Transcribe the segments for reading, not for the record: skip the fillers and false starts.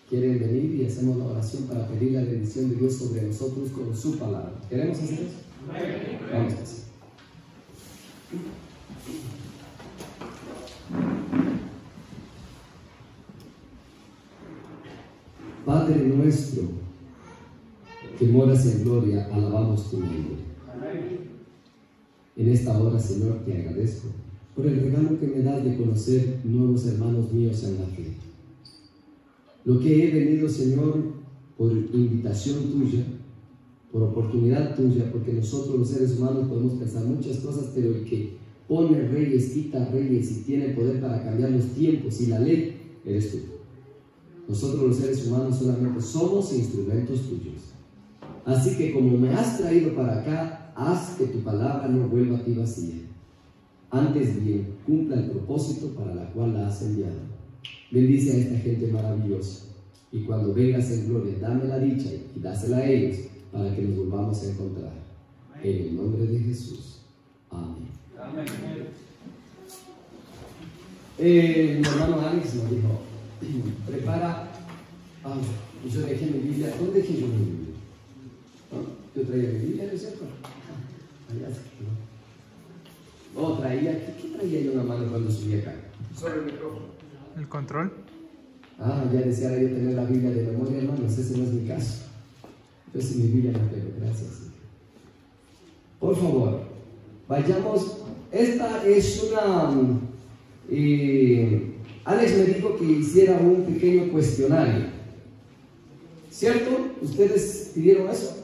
quieren venir y hacemos la oración para pedir la bendición de Dios sobre nosotros con su palabra. ¿Queremos hacer eso? Vamos a hacer. Padre nuestro, que moras en gloria, alabamos tu nombre. En esta hora, Señor, te agradezco por el regalo que me das de conocer nuevos hermanos míos en la fe. Lo que he venido, Señor, por invitación tuya, por oportunidad tuya, porque nosotros los seres humanos podemos pensar muchas cosas, pero el que pone reyes, quita reyes y tiene el poder para cambiar los tiempos y la ley, eres tú. Nosotros los seres humanos solamente somos instrumentos tuyos. Así que como me has traído para acá, haz que tu palabra no vuelva a ti vacía. Antes bien, cumpla el propósito para la cual la has enviado. Bendice a esta gente maravillosa. Y cuando vengas en gloria, dame la dicha y dásela a ellos para que nos volvamos a encontrar. En el nombre de Jesús. Amén. Amén. Mi hermano Alex nos dijo, prepara. Yo dejé mi Biblia. ¿Dónde dejé yo mi Biblia? ¿No? Yo traía mi Biblia, ¿no es cierto? Allá sí, ¿no? Oh, traía. ¿Qué traía yo en la mano cuando subí acá? Sobre el micrófono. ¿El control? Ya deseara yo tener la Biblia de memoria, hermanos. Ese no es mi caso. Yo sí mi Biblia no tengo, gracias. Por favor, vayamos. Esta es una. Alex me dijo que hiciera un pequeño cuestionario. ¿Cierto? ¿Ustedes pidieron eso?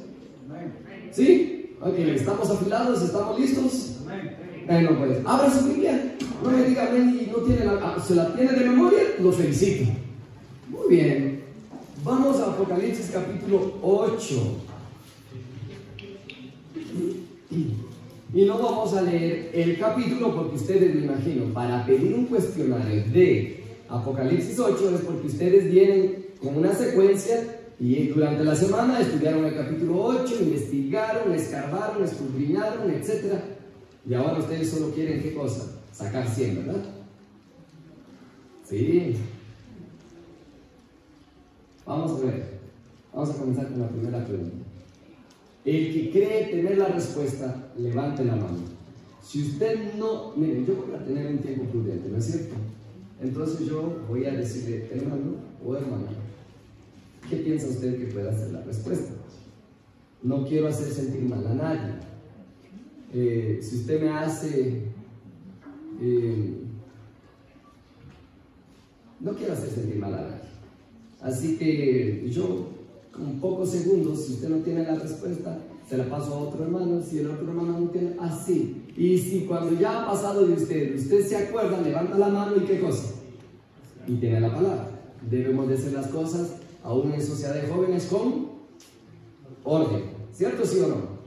¿Sí? Ok, estamos afilados, estamos listos. Bueno, pues, abra su Biblia. No me diga amén y no tiene se la tiene de memoria, lo felicito. Muy bien. Vamos a Apocalipsis capítulo 8. Y no vamos a leer el capítulo porque ustedes, me imagino, para pedir un cuestionario de Apocalipsis 8 es porque ustedes vienen con una secuencia y durante la semana estudiaron el capítulo 8, investigaron, escarbaron, escudriñaron, etc. Y ahora ustedes solo quieren, ¿qué cosa? Sacar 100, ¿verdad? Sí. Vamos a ver. Vamos a comenzar con la primera pregunta. El que cree tener la respuesta, levante la mano. Si usted no, mire, yo voy a tener un tiempo prudente, ¿no es cierto? Entonces yo voy a decirle, hermano o hermana, ¿qué piensa usted que pueda ser la respuesta? No quiero hacer sentir mal a nadie. Si usted me hace, no quiero hacer sentir mal a nadie. Así que yo, con pocos segundos, si usted no tiene la respuesta, se la paso a otro hermano. Si el otro hermano no tiene, así. Y si cuando ya ha pasado de usted se acuerda, levanta la mano y ¿qué cosa? Y tiene la palabra. Debemos de hacer las cosas, aún en sociedad de jóvenes, con orden. ¿Cierto, sí o no?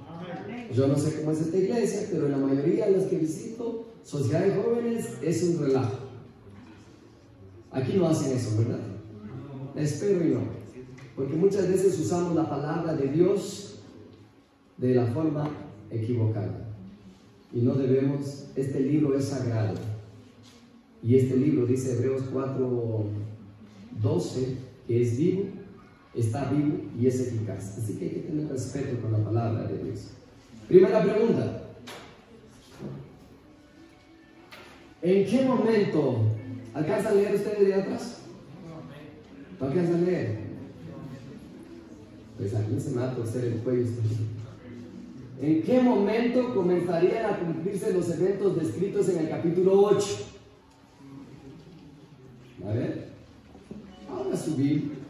Yo no sé cómo es esta iglesia, pero en la mayoría de las que visito, sociedad de jóvenes es un relajo. Aquí no hacen eso, ¿verdad? Espero y no. Porque muchas veces usamos la palabra de Dios de la forma equivocada. Y no debemos, este libro es sagrado. Y este libro, dice Hebreos 4:12, que es vivo, está vivo y es eficaz. Así que hay que tener respeto con la palabra de Dios. Primera pregunta. ¿En qué momento alcanzan a leer ustedes de atrás? ¿No alcanzan a leer? Pues aquí se me va a torcer el cuello. ¿En qué momento comenzarían a cumplirse los eventos descritos en el capítulo 8? A ver, vamos a subir.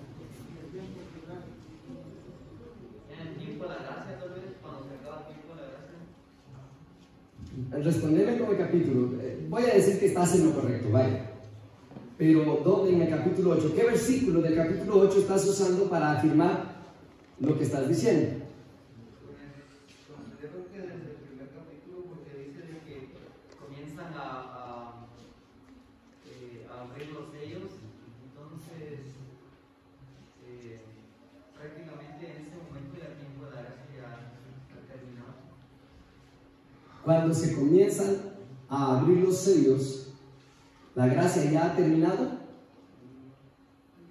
En el tiempo de la gracia, tal vez, cuando se acaba el tiempo de la gracia. Responderme con el capítulo. Voy a decir que estás en lo correcto, vaya. Pero ¿dónde en el capítulo 8? ¿Qué versículo del capítulo 8 estás usando para afirmar lo que estás diciendo? Yo creo que desde el primer capítulo, porque dice de que comienzan a abrir los sellos, entonces prácticamente en ese momento ya el tiempo de la gracia ya terminado. Cuando se comienzan a abrir los sellos, ¿la gracia ya ha terminado?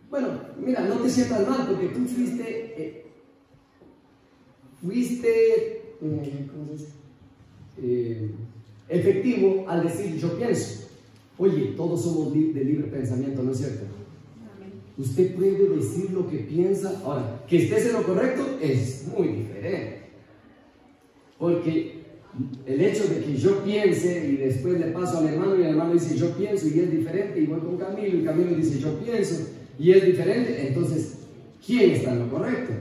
Bueno, mira, no te sientas mal porque tú fuiste, ¿cómo se dice? Efectivo al decir yo pienso. Oye, todos somos de libre pensamiento, ¿no es cierto? Usted puede decir lo que piensa. Ahora, que estés en lo correcto es muy diferente. Porque el hecho de que yo piense y después le paso al hermano y el hermano dice yo pienso y es diferente, y voy con Camilo y Camilo dice yo pienso y es diferente, entonces, ¿quién está en lo correcto?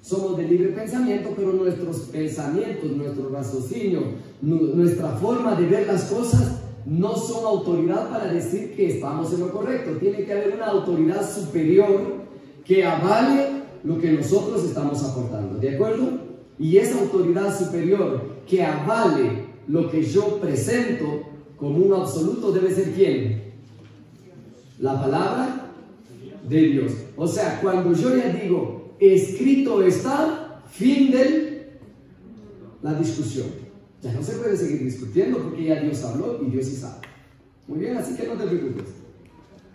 Somos de libre pensamiento, pero nuestros pensamientos, nuestro raciocinio, nuestra forma de ver las cosas no son autoridad para decir que estamos en lo correcto. Tiene que haber una autoridad superior que avale lo que nosotros estamos aportando, ¿de acuerdo? Y esa autoridad superior que avale lo que yo presento como un absoluto debe ser ¿quién? La palabra de Dios. O sea, cuando yo ya digo escrito está, fin de la discusión. Ya no se puede seguir discutiendo porque ya Dios habló y Dios sí sabe. Muy bien, así que no te preocupes.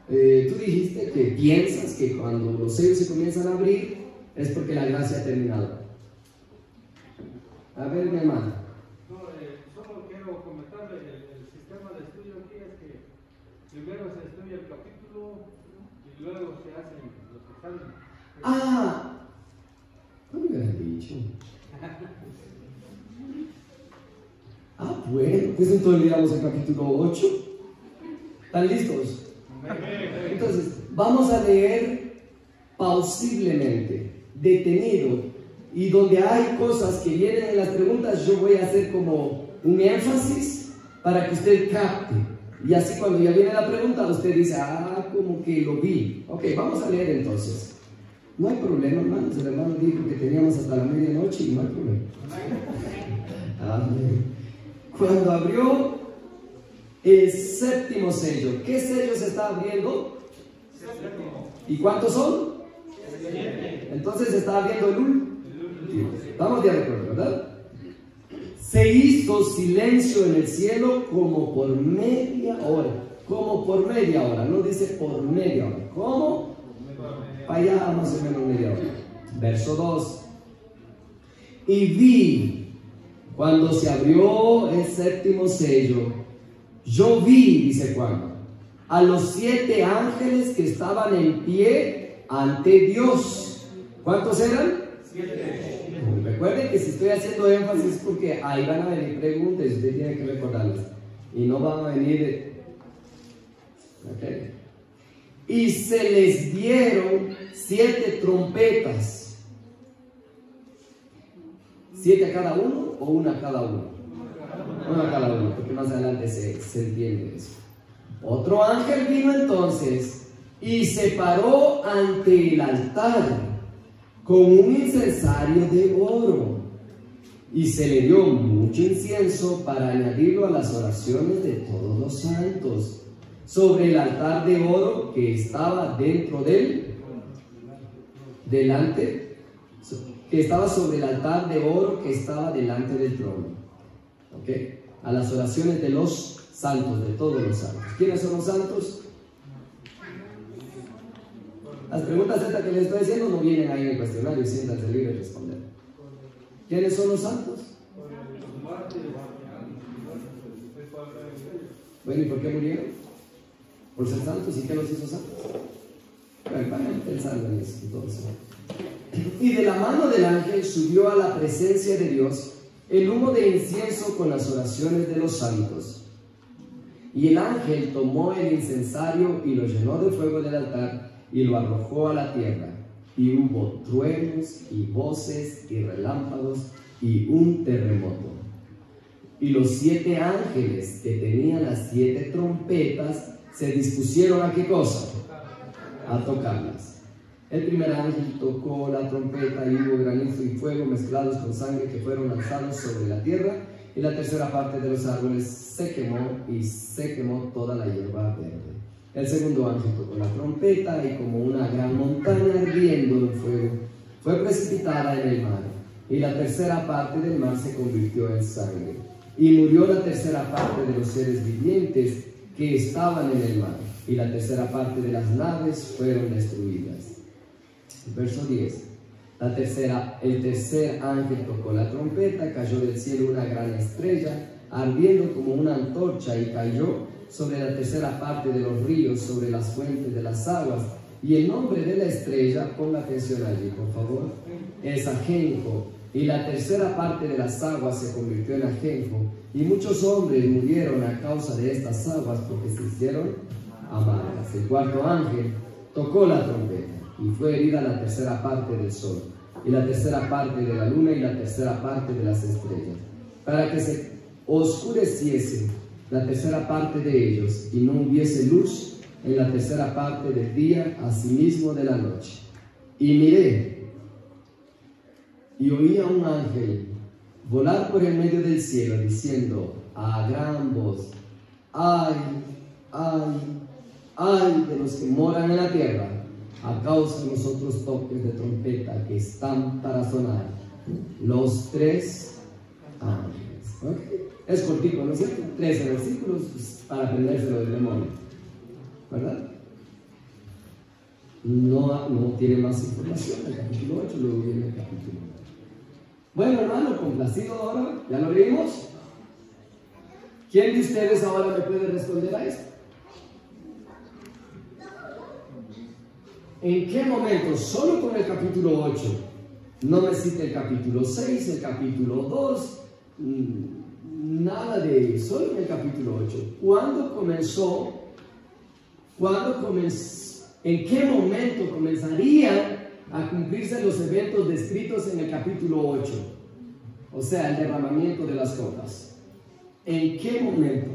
Tú dijiste que piensas que cuando los sellos se comienzan a abrir es porque la gracia ha terminado. A ver, mi hermano. No, solo quiero comentarle el sistema de estudio aquí es que primero se estudia el capítulo y luego se hacen los exámenes. Ah, no me hubieras dicho. Ah, bueno, pues entonces leamos el capítulo 8. ¿Están listos? Entonces, vamos a leer pausiblemente, detenido. Y donde hay cosas que vienen en las preguntas, yo voy a hacer como un énfasis para que usted capte. Y así cuando ya viene la pregunta, usted dice, ah, como que lo vi. Ok, vamos a leer entonces. No hay problema, hermanos. El hermano dijo que teníamos hasta la medianoche y no hay problema. Amén. Cuando abrió el séptimo sello, ¿qué sello se está abriendo? ¿Y cuántos son? Entonces se está abriendo el último. Estamos de acuerdo, ¿verdad? Se hizo silencio en el cielo como por media hora. Como por media hora, no dice por media hora. ¿Cómo? Para allá más o menos media hora. Verso 2. Y vi, cuando se abrió el séptimo sello, yo vi, dice Juan, a los 7 ángeles que estaban en pie ante Dios. ¿Cuántos eran? 7. Recuerden que si estoy haciendo énfasis porque ahí van a venir preguntas y usted tiene que recordarlas y no van a venir y se les dieron 7 trompetas, 7 a cada uno o una a cada uno, una a cada uno, porque más adelante se entiende eso. Otro ángel vino entonces y se paró ante el altar con un incensario de oro, y se le dio mucho incienso para añadirlo a las oraciones de todos los santos, sobre el altar de oro que estaba dentro del, delante, que estaba sobre el altar de oro que estaba delante del trono. ¿Ok? A las oraciones de los santos, de todos los santos. ¿Quiénes son los santos? Las preguntas estas que les estoy diciendo no vienen ahí en el cuestionario, siéntanse libres de responder. ¿Quiénes son los santos? Bueno, ¿y por qué murieron? Por ser santos. ¿Y qué los hizo santos? Bueno, vayan pensando en eso entonces. Y de la mano del ángel subió a la presencia de Dios el humo de incienso con las oraciones de los santos. Y el ángel tomó el incensario y lo llenó de fuego del altar y lo arrojó a la tierra, y hubo truenos y voces y relámpagos y un terremoto. Y los 7 ángeles que tenían las 7 trompetas se dispusieron ¿a qué cosa? A tocarlas. El primer ángel tocó la trompeta y hubo granizo y fuego mezclados con sangre que fueron lanzados sobre la tierra, y la tercera parte de los árboles se quemó y se quemó toda la hierba verde. El segundo ángel tocó la trompeta y como una gran montaña ardiendo en fuego fue precipitada en el mar, y la tercera parte del mar se convirtió en sangre, y murió la tercera parte de los seres vivientes que estaban en el mar, y la tercera parte de las naves fueron destruidas. Verso 10. El tercer ángel tocó la trompeta, cayó del cielo una gran estrella, ardiendo como una antorcha, y cayó sobre la tercera parte de los ríos, sobre las fuentes de las aguas. Y el nombre de la estrella, ponga atención allí, por favor, es ajenjo. Y la tercera parte de las aguas se convirtió en ajenjo, y muchos hombres murieron a causa de estas aguas, porque se hicieron amargas. El cuarto ángel tocó la trompeta, y fue herida la tercera parte del sol, y la tercera parte de la luna, y la tercera parte de las estrellas, para que se oscureciese la tercera parte de ellos, y no hubiese luz en la tercera parte del día, asimismo de la noche. Y miré, y oí a un ángel volar por el medio del cielo, diciendo a gran voz: ay, ay, ay de los que moran en la tierra, a causa de los otros toques de trompeta que están para sonar, los tres ángeles. ¿Okay? Es cortito, ¿no es cierto? 13 versículos para aprendérselo de memoria, ¿verdad? No tiene más información el capítulo 8, luego viene el capítulo 9. Bueno, hermano, complacido ahora, ¿ya lo leímos? ¿Quién de ustedes ahora me puede responder a esto? ¿En qué momento? Solo con el capítulo 8. No me cite el capítulo 6, el capítulo 2, nada de eso, solo en el capítulo 8. ¿Cuándo comenzó? ¿En qué momento comenzarían a cumplirse los eventos descritos en el capítulo 8? O sea, el derramamiento de las copas. ¿En qué momento?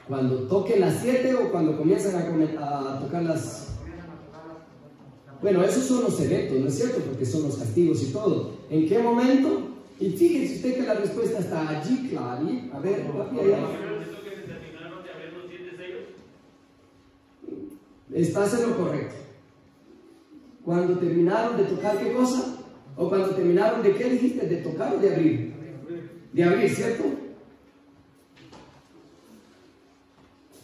Cuando toquen las 7 o cuando comienzan a tocar las... Bueno, esos son los eventos, ¿no es cierto? Porque son los castigos y todo. ¿En qué momento? Y fíjese usted que la respuesta está allí, Clary. A ver, papi, allá. Estás en lo correcto. Cuando terminaron de tocar, ¿qué cosa? ¿O cuando terminaron de qué dijiste? ¿De tocar o de abrir? De abrir, ¿cierto?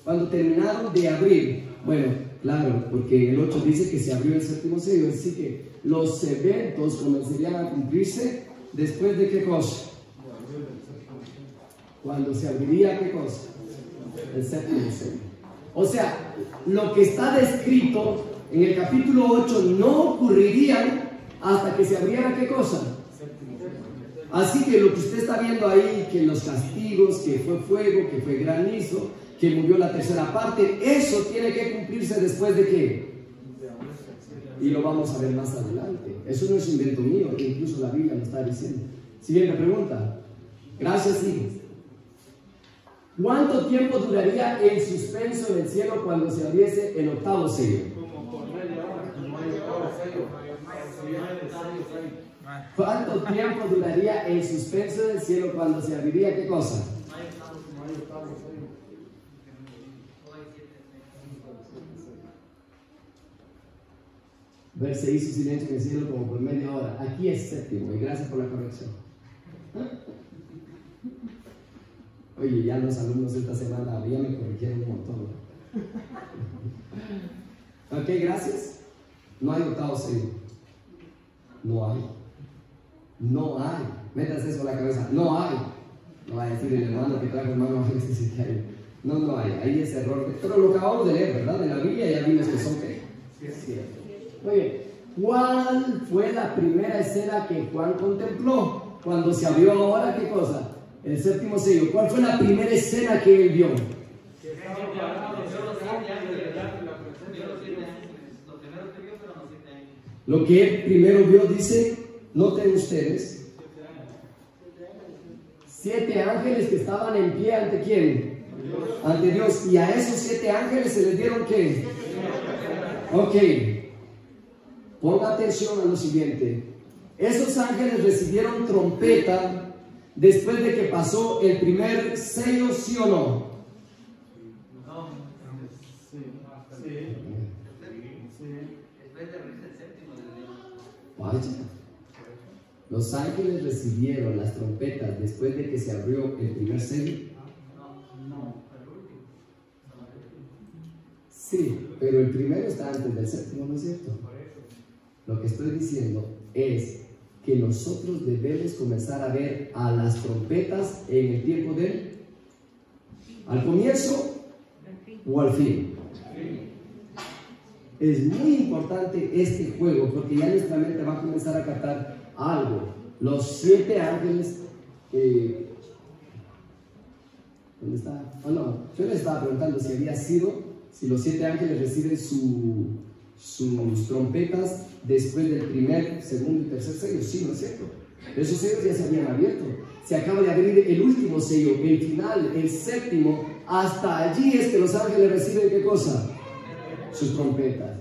Cuando terminaron de abrir. Bueno, claro, porque el 8 dice que se abrió el séptimo sello, así que los eventos comenzarían a cumplirse después de qué cosa. Cuando se abriría qué cosa. El séptimo sello. O sea, lo que está descrito en el capítulo 8 no ocurriría hasta que se abriera qué cosa. Así que lo que usted está viendo ahí, que los castigos, que fue fuego, que fue granizo, que murió la tercera parte, eso tiene que cumplirse después de qué. Y lo vamos a ver más adelante. Eso no es invento mío, incluso la Biblia lo está diciendo. Siguiente pregunta. Gracias, hijos. ¿Cuánto tiempo duraría el suspenso en el cielo cuando se abriese el octavo sello? ¿Cuánto tiempo duraría el suspenso del cielo cuando se abriría qué cosa? Ver, se hizo silencio en el cielo como por media hora. Aquí es séptimo, y gracias por la corrección. Oye, ya los alumnos esta semana ya me corrigieron un montón. Ok, gracias. No hay octavo sello. No hay. No hay. Métase eso a la cabeza. No hay. No va a decir el hermano que trajo hermano a veces que hay. No hay. Ahí es error. Pero lo acabamos de leer, ¿verdad? En la Biblia ya vimos que son qué. Cierto. Muy bien. ¿Cuál fue la primera escena que Juan contempló cuando se abrió ahora qué cosa? El séptimo sello. ¿Cuál fue la primera escena que él vio? Lo que él primero vio, dice, noten ustedes, 7 ángeles que estaban en pie ante quién? Ante Dios. Y a esos 7 ángeles se les dieron ¿qué? Ok. Ponga atención a lo siguiente. Esos ángeles recibieron trompeta después de que pasó el primer sello, ¿sí o no? No. Sí. Después de abrirse el séptimo. Vaya. los ángeles recibieron las trompetas después de que se abrió el primer sello. Sí, pero el primero está antes del séptimo, ¿no es cierto? Lo que estoy diciendo es que nosotros debemos comenzar a ver a las trompetas en el tiempo al comienzo o al fin. Es muy importante este juego porque ya nuestra mente va a comenzar a captar algo. Los 7 ángeles, ¿dónde está? Oh, no, yo les estaba preguntando si los 7 ángeles reciben sus trompetas después del primer, segundo y tercer sello. Sí, ¿no es cierto? Esos sellos ya se habían abierto. Se acaba de abrir el último sello, el final, el séptimo. Hasta allí es que los ángeles reciben ¿qué cosa? Sus trompetas.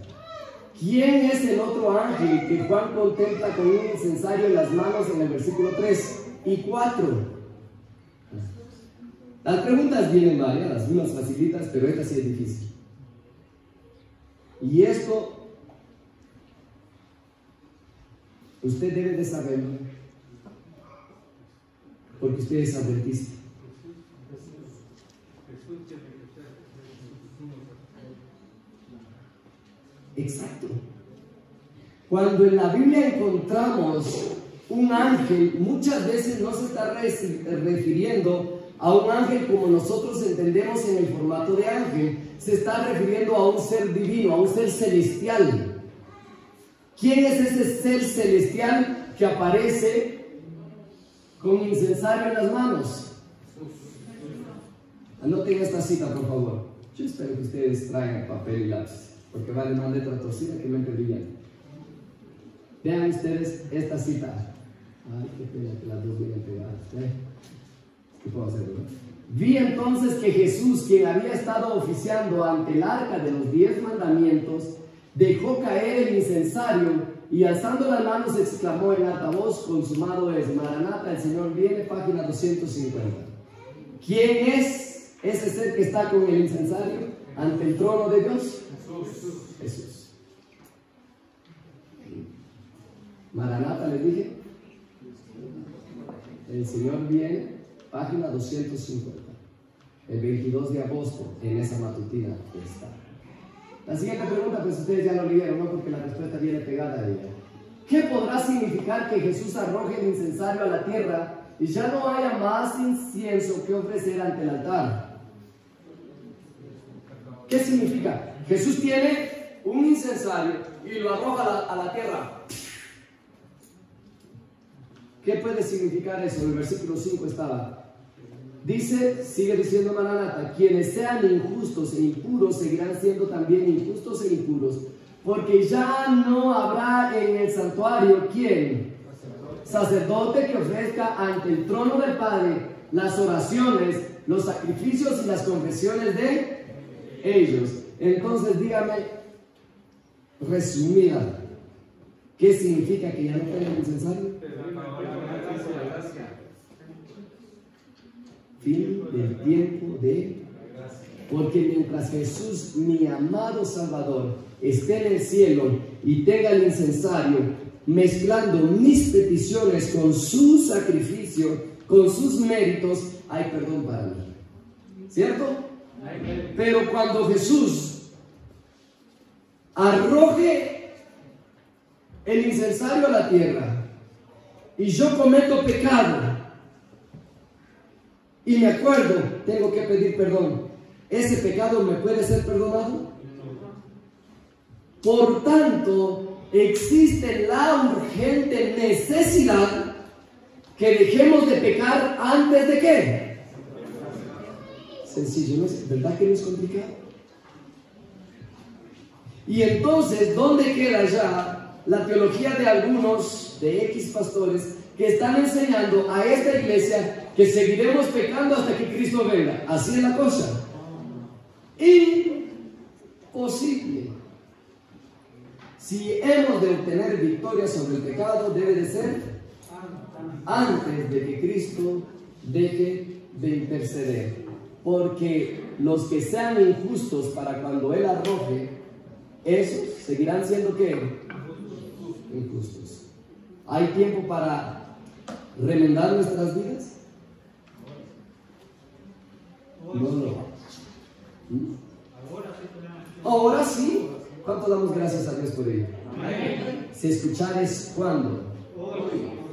¿Quién es el otro ángel que Juan contempla con un incensario en las manos en el versículo 3 y 4? Las preguntas vienen variadas, unas facilitas, pero esta sí es difícil. Y esto, usted debe de saberlo, porque usted es adventista. Exacto. Cuando en la Biblia encontramos un ángel, muchas veces no se está refiriendo a un ángel como nosotros entendemos en el formato de ángel. Se está refiriendo a un ser divino, a un ser celestial. ¿Quién es ese ser celestial que aparece con incensario en las manos? Anoten esta cita, por favor. Yo espero que ustedes traigan papel y lápiz, porque vale más letra torcida que mente brillante. Vean ustedes esta cita. Ay, qué pena que las dos vienen pegadas. ¿Qué puedo hacer, verdad? Vi entonces que Jesús, quien había estado oficiando ante el arca de los 10 mandamientos, dejó caer el incensario y alzando las manos exclamó en alta voz: consumado es. Maranata, el Señor viene, página 250. ¿Quién es ese ser que está con el incensario ante el trono de Dios? Jesús. Maranata, les dije. El Señor viene, página 250. El 22 de agosto, en esa matutina está. La siguiente pregunta, pues ustedes ya lo leyeron, ¿no? Porque la respuesta viene pegada a ella. ¿Qué podrá significar que Jesús arroje el incensario a la tierra y ya no haya más incienso que ofrecer ante el altar? ¿Qué significa? Jesús tiene un incensario y lo arroja a la tierra. ¿Qué puede significar eso? En el versículo 5 estaba. Dice, sigue diciendo Maranata, quienes sean injustos e impuros seguirán siendo también injustos e impuros, porque ya no habrá en el santuario ¿quién? Sacerdote que ofrezca ante el trono del Padre las oraciones, los sacrificios y las confesiones de ellos. Entonces dígame, resumida, ¿qué significa que ya no caiga el incensario? Fin del tiempo de... Porque mientras Jesús, mi amado Salvador, esté en el cielo y tenga el incensario, mezclando mis peticiones con su sacrificio, con sus méritos, hay perdón para mí. ¿Cierto? Pero cuando Jesús arroje el incensario a la tierra y yo cometo pecado y me acuerdo, tengo que pedir perdón, ¿ese pecado me puede ser perdonado? Por tanto, existe la urgente necesidad que dejemos de pecar antes de ¿qué? Sencillo, ¿no es? ¿Verdad que no es complicado? Y entonces, ¿dónde queda ya la teología de algunos, de X pastores, que están enseñando a esta iglesia que seguiremos pecando hasta que Cristo venga? Así es la cosa. Imposible. Si hemos de obtener victoria sobre el pecado, debe de ser antes de que Cristo deje de interceder. Porque los que sean injustos para cuando Él arroje, esos seguirán siendo ¿qué? Injustos. Hay tiempo para remendar nuestras vidas? No. Ahora sí. ¿Cuánto damos gracias a Dios por ello? Si escuchares, ¿cuándo?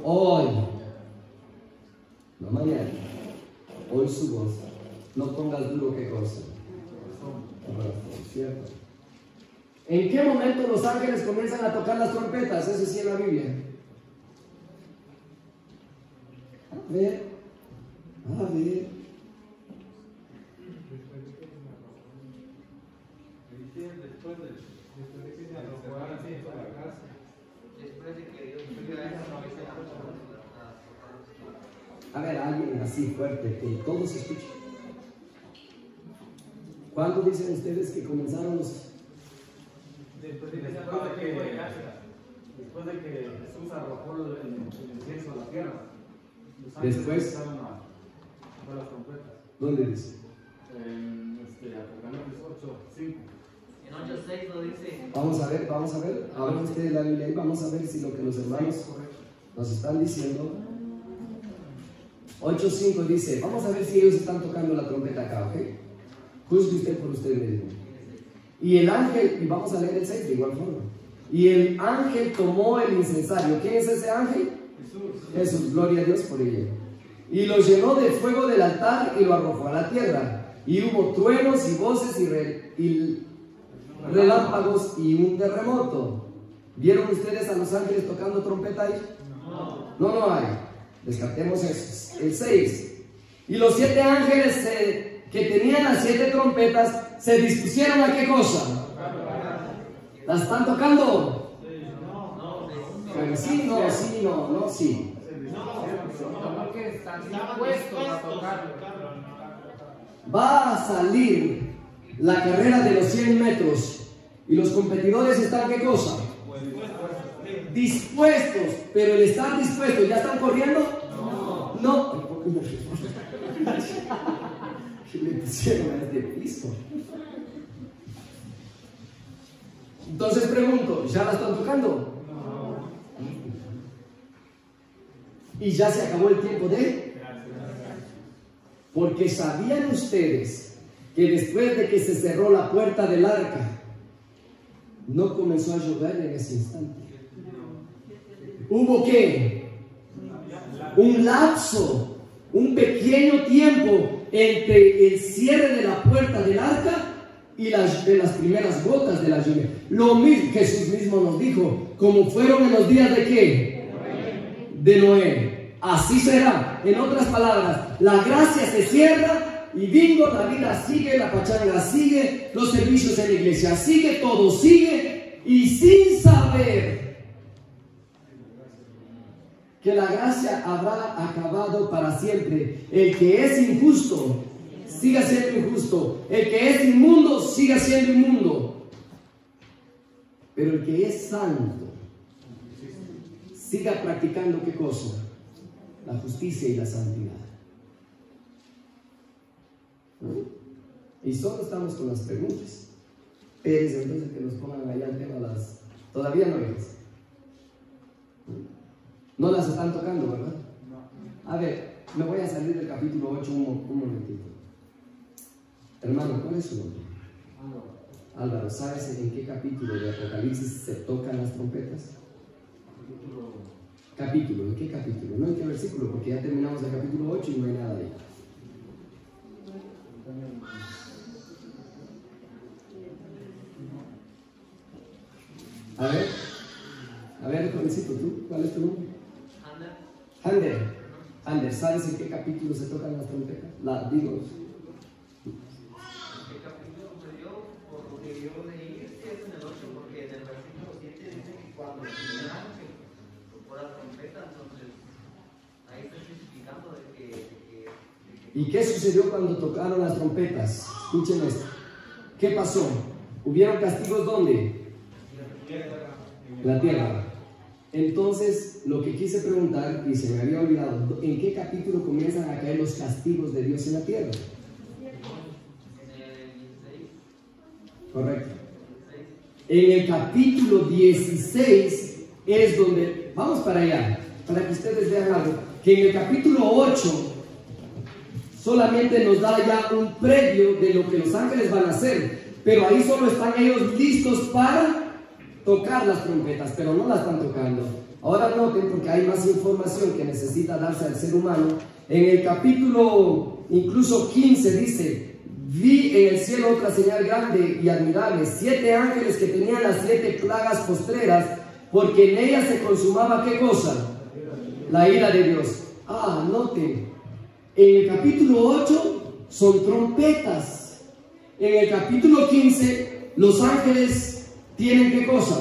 Hoy. No mañana. Hoy su voz. No pongas duro qué cosa. ¿Cierto? ¿En qué momento los ángeles comienzan a tocar las trompetas? Eso sí en la Biblia. A ver. A ver, alguien así fuerte, que todos escuchen. ¿Cuándo dicen ustedes que comenzaron los... Después de que Jesús arrojó el incienso a la tierra, los ángeles comenzaron a tocar las trompetas. ¿Dónde dice? En Apocalipsis 8:5. En 8:6 lo dice. Vamos a ver. Ahora ustedes la Biblia y vamos a ver si lo que los hermanos nos están diciendo. 8:5 dice, vamos a ver si ellos están tocando la trompeta acá, ¿ok? Juzgue usted por usted mismo. Y el ángel, y vamos a leer el 6 de igual forma. Y el ángel tomó el incensario. ¿Quién es ese ángel? Jesús, gloria a Dios por ello. Y lo llenó de fuego del altar y lo arrojó a la tierra. Y hubo truenos y voces y relámpagos y un terremoto. ¿Vieron ustedes a los ángeles tocando trompeta ahí? No hay. Descartemos eso. El 6. Y los 7 ángeles que tenían las 7 trompetas se dispusieron a qué cosa. ¿La están tocando? Bueno, sí, no, sí. Porque están dispuestos a tocarlo. Va a salir la carrera de los 100 metros y los competidores están ¿qué cosa? Dispuestos, pero el estar dispuestos, ¿ya están corriendo? No. ¿Qué le pusieron a este piso? Entonces pregunto, ¿ya la están tocando? Y ya se acabó el tiempo de... Porque sabían ustedes que después de que se cerró la puerta del arca, no comenzó a llover en ese instante. ¿Hubo qué? Un lapso, un pequeño tiempo entre el cierre de la puerta del arca y de las primeras gotas de la lluvia. Lo mismo, Jesús mismo nos dijo, como fueron en los días de ¿qué? De Noé. Así será. En otras palabras, la gracia se cierra y bingo, la vida sigue, la pachanga sigue, los servicios en la iglesia sigue, todo sigue, y sin saber que la gracia habrá acabado para siempre. El que es injusto siga siendo injusto, el que es inmundo siga siendo inmundo, pero el que es santo siga practicando ¿qué cosa? La justicia y la santidad. Y solo estamos con las preguntas. Pérez, entonces que nos pongan allá el tema las... Todavía no es. No las están tocando, ¿verdad? A ver, me voy a salir del capítulo 8 un momentito. Hermano, ¿cuál es su nombre? Álvaro, ¿sabes en qué capítulo de Apocalipsis se tocan las trompetas? Capítulo, ¿en qué capítulo? No en qué versículo, porque ya terminamos el capítulo 8 y no hay nada ahí. A ver, jovencito, ¿tú? ¿Cuál es tu nombre? Ander, ¿sabes en qué capítulo se tocan las trompetas? Digo. ¿Qué capítulo? Pues yo, por lo que yo leí, es en el 8, porque en el versículo 7 dice que cuando el ángel tocó la trompeta, entonces ahí está especificando de que... ¿Y qué sucedió cuando tocaron las trompetas? Escuchen esto. ¿Qué pasó? ¿Hubieron castigos dónde? La tierra. Entonces, lo que quise preguntar, y se me había olvidado, ¿en qué capítulo comienzan a caer los castigos de Dios en la tierra? Correcto. En el capítulo 16 es donde, vamos para allá, para que ustedes vean algo. que en el capítulo 8 solamente nos da ya un previo de lo que los ángeles van a hacer, pero ahí solo están ellos listos para tocar las trompetas, pero no las están tocando. Ahora noten, porque hay más información que necesita darse al ser humano. En el capítulo incluso 15 dice: vi en el cielo otra señal grande y admirable, 7 ángeles que tenían las 7 plagas postreras, porque en ellas se consumaba ¿qué cosa? La ira de Dios. Noten, en el capítulo 8 son trompetas. En el capítulo 15 los ángeles tienen ¿qué cosa?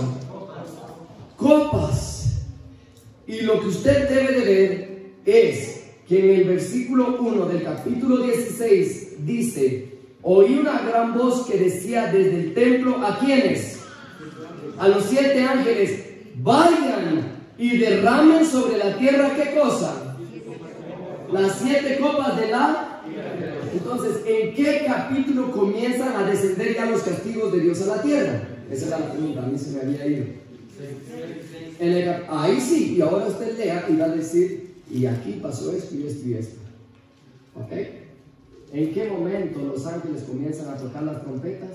Copas. Y lo que usted debe de ver es que en el versículo 1 del capítulo 16 dice: oí una gran voz que decía desde el templo, ¿a quiénes? A los 7 ángeles: vayan y derramen sobre la tierra ¿qué cosa? Las 7 copas de la... Entonces, ¿en qué capítulo comienzan a descender ya los castigos de Dios a la tierra? Esa era la pregunta, a mí se me había ido. Ahí sí, y ahora usted lea y va a decir: y aquí pasó esto y esto y esto. ¿Ok? ¿En qué momento los ángeles comienzan a tocar las trompetas?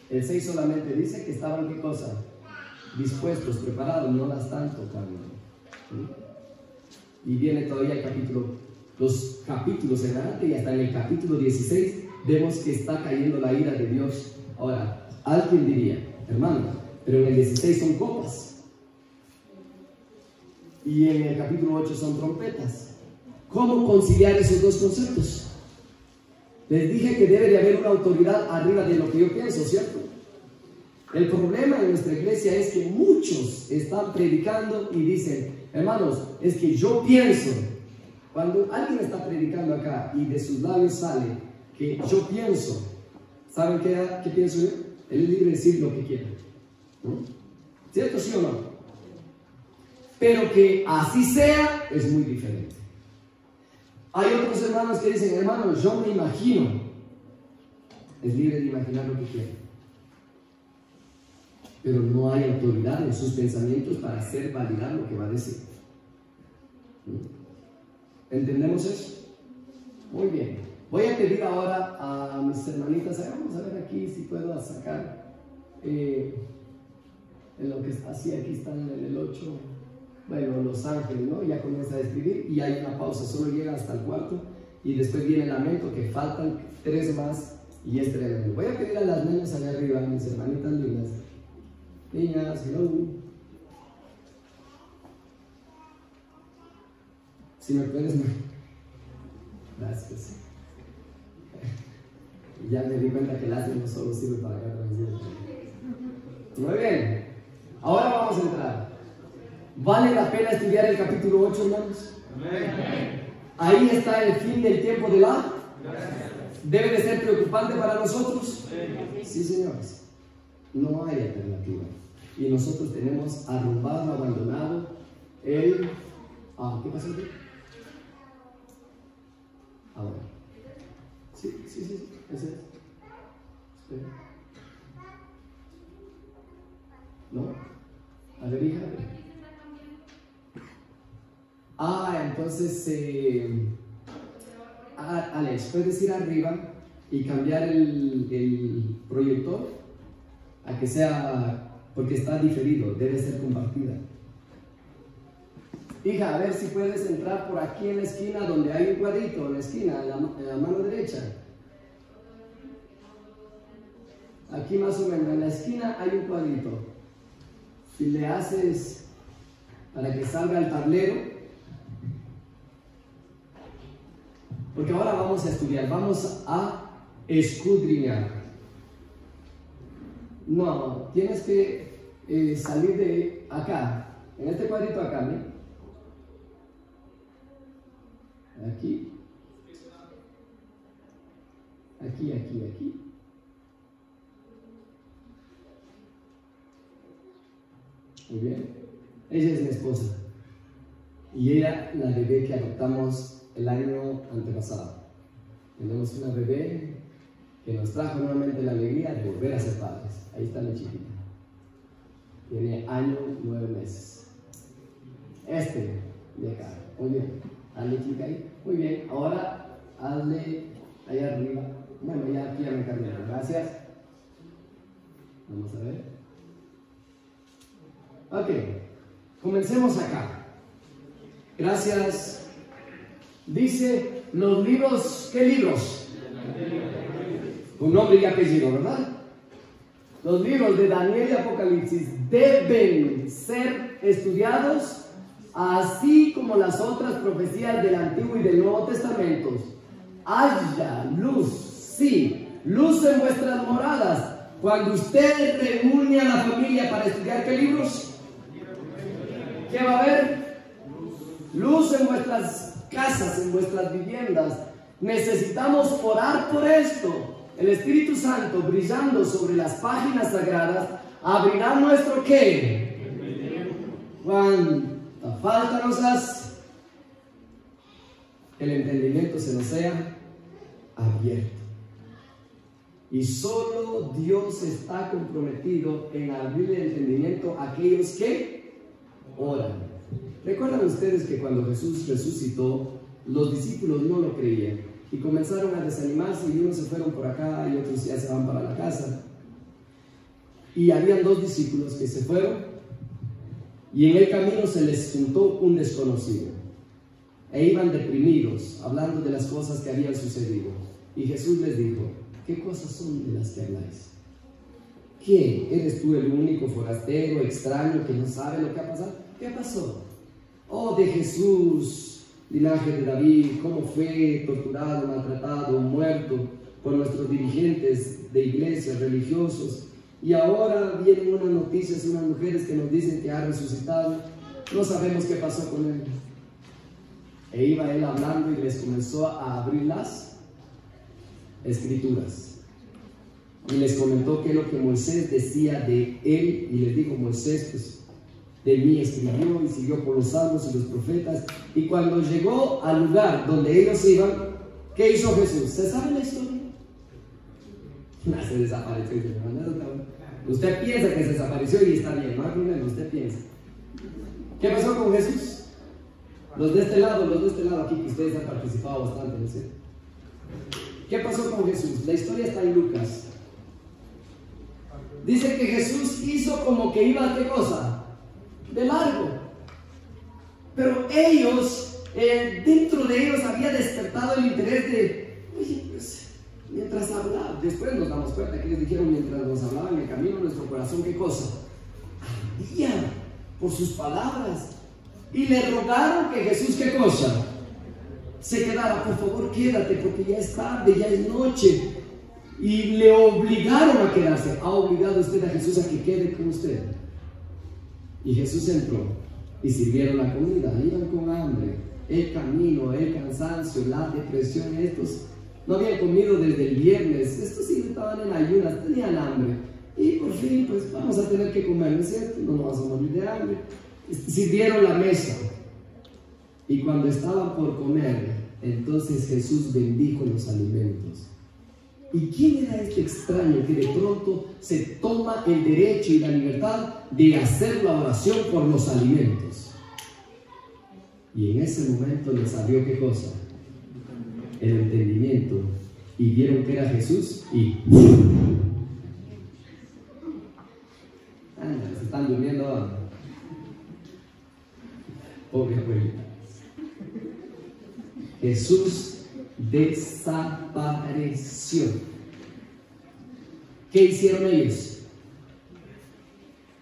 El 6 solamente dice que estaban ¿qué cosa? Dispuestos, preparados, no la están tocando. ¿Sí? Y viene todavía el capítulo, los capítulos en adelante, y hasta en el capítulo 16 vemos que está cayendo la ira de Dios. Ahora, alguien diría: hermano, pero en el 16 son copas y en el capítulo 8 son trompetas. ¿Cómo conciliar esos dos conceptos? Les dije que debe de haber una autoridad arriba de lo que yo pienso, ¿cierto? El problema en nuestra iglesia es que muchos están predicando y dicen: hermanos, es que yo pienso. Cuando alguien está predicando acá y de sus labios sale que yo pienso, ¿saben qué pienso yo? Él es libre de decir lo que quiera, ¿no? ¿Cierto, sí o no? Pero que así sea es muy diferente. Hay otros hermanos que dicen: hermanos, yo me imagino. Es libre de imaginar lo que quiera, pero no hay autoridad en sus pensamientos para hacer validar lo que va a decir. ¿Entendemos eso? Muy bien. Voy a pedir ahora a mis hermanitas, vamos a ver aquí si puedo sacar en lo que está así, aquí están en el 8, bueno, los ángeles, ¿no? Ya comienza a escribir y hay una pausa, solo llega hasta el 4 y después viene el lamento, que faltan 3 más y es tremendo. Voy a pedir a las niñas allá arriba, a mis hermanitas lindas. Niñas, hello. Si me puedes, gracias. Ya me di cuenta que el asno no solo sirve para acá. Muy bien, ahora vamos a entrar. ¿Vale la pena estudiar el capítulo 8, hermanos? Ahí está el fin del tiempo de la... ¿Debe de ser preocupante para nosotros? Sí, señores. No hay alternativa. Y nosotros tenemos arrumbado, abandonado el... ¿qué pasa aquí? Ahora. Sí. Ese es. Espera. ¿No? A ver, hija. Entonces, Alex, puedes ir arriba y cambiar el proyector a que sea, porque está diferido, debe ser compartida. Hija, a ver si puedes entrar por aquí en la esquina donde hay un cuadrito, en la esquina, en la mano derecha. Aquí más o menos, en la esquina hay un cuadrito. Si le haces para que salga el tablero, porque ahora vamos a estudiar, vamos a escudriñar. No, tienes que salir de acá, en este cuadrito acá, ¿no? Aquí. Muy bien. Ella es mi esposa. Y ella, la bebé que adoptamos el año antepasado. Tenemos una bebé que nos trajo nuevamente la alegría de volver a ser padres. Ahí está la chiquita. Tiene año 9 meses. De acá. Muy bien. Hazle clic ahí. Muy bien, ahora hazle allá arriba. Bueno, ya aquí ya me cambié. Gracias. Vamos a ver. Ok, comencemos acá. Gracias. Dice los libros, ¿qué libros? Un nombre y apellido, ¿verdad? Los libros de Daniel y Apocalipsis deben ser estudiados, así como las otras profecías del Antiguo y del Nuevo Testamento. Haya luz, sí, luz en vuestras moradas. Cuando usted reúne a la familia para estudiar, ¿qué libros? ¿Qué va a haber? Luz en vuestras casas, en vuestras viviendas. Necesitamos orar por esto. El Espíritu Santo, brillando sobre las páginas sagradas, abrirá nuestro ¿qué? Cuánta falta nos hace. El entendimiento se nos sea abierto. Y solo Dios está comprometido en abrir el entendimiento a aquellos que oran. ¿Recuerdan ustedes que cuando Jesús resucitó, los discípulos no lo creían? Y comenzaron a desanimarse y unos se fueron por acá y otros ya se van para la casa. Y habían 2 discípulos que se fueron y en el camino se les juntó un desconocido. E iban deprimidos, hablando de las cosas que habían sucedido. Y Jesús les dijo: ¿qué cosas son de las que habláis? ¿Quién? ¿Eres tú el único forastero, extraño, que no sabe lo que ha pasado? ¿Qué pasó? Oh, de Jesús, linaje de David, cómo fue torturado, maltratado, muerto por nuestros dirigentes de iglesias, religiosos. Y ahora vienen unas noticias, unas mujeres que nos dicen que ha resucitado. No sabemos qué pasó con él. E iba él hablando y les comenzó a abrir las escrituras. Y les comentó que lo que Moisés decía de él, y les dijo: Moisés, pues, de mí escribió y siguió por los salmos y los profetas. Y cuando llegó al lugar donde ellos iban, ¿qué hizo Jesús? ¿Se sabe la historia? Se desapareció. Usted piensa que se desapareció y está bien, no hay problema, usted piensa. ¿Qué pasó con Jesús? Los de este lado aquí, que ustedes han participado bastante, ¿no es cierto? ¿Qué pasó con Jesús? La historia está en Lucas. Dice que Jesús hizo como que iba a ¿qué cosa? De largo. Pero ellos, dentro de ellos había despertado el interés de, oye, pues, mientras hablaba, después nos damos cuenta que ellos dijeron, mientras nos hablaba en el camino, nuestro corazón, ¿qué cosa? Ardía por sus palabras. Y le rogaron que Jesús, ¿qué cosa? Se quedara. Por favor, quédate, porque ya es tarde, ya es noche. Y le obligaron a quedarse. ¿Ha obligado usted a Jesús a que quede con usted? Y Jesús entró y sirvieron la comida. Iban con hambre. El camino, el cansancio, la depresión. Estos no habían comido desde el viernes. Estos sí estaban en ayunas, tenían hambre. Y por fin, pues vamos a tener que comer, ¿no es cierto? No nos vamos a morir de hambre. Sirvieron la mesa. Y cuando estaban por comer, entonces Jesús bendijo los alimentos. ¿Y quién era este extraño que de pronto se toma el derecho y la libertad de hacer la oración por los alimentos? Y en ese momento les abrió ¿qué cosa? El entendimiento. Y vieron que era Jesús y... se están durmiendo ahora. Pobre abuelita. Jesús desapareció. ¿Qué hicieron ellos?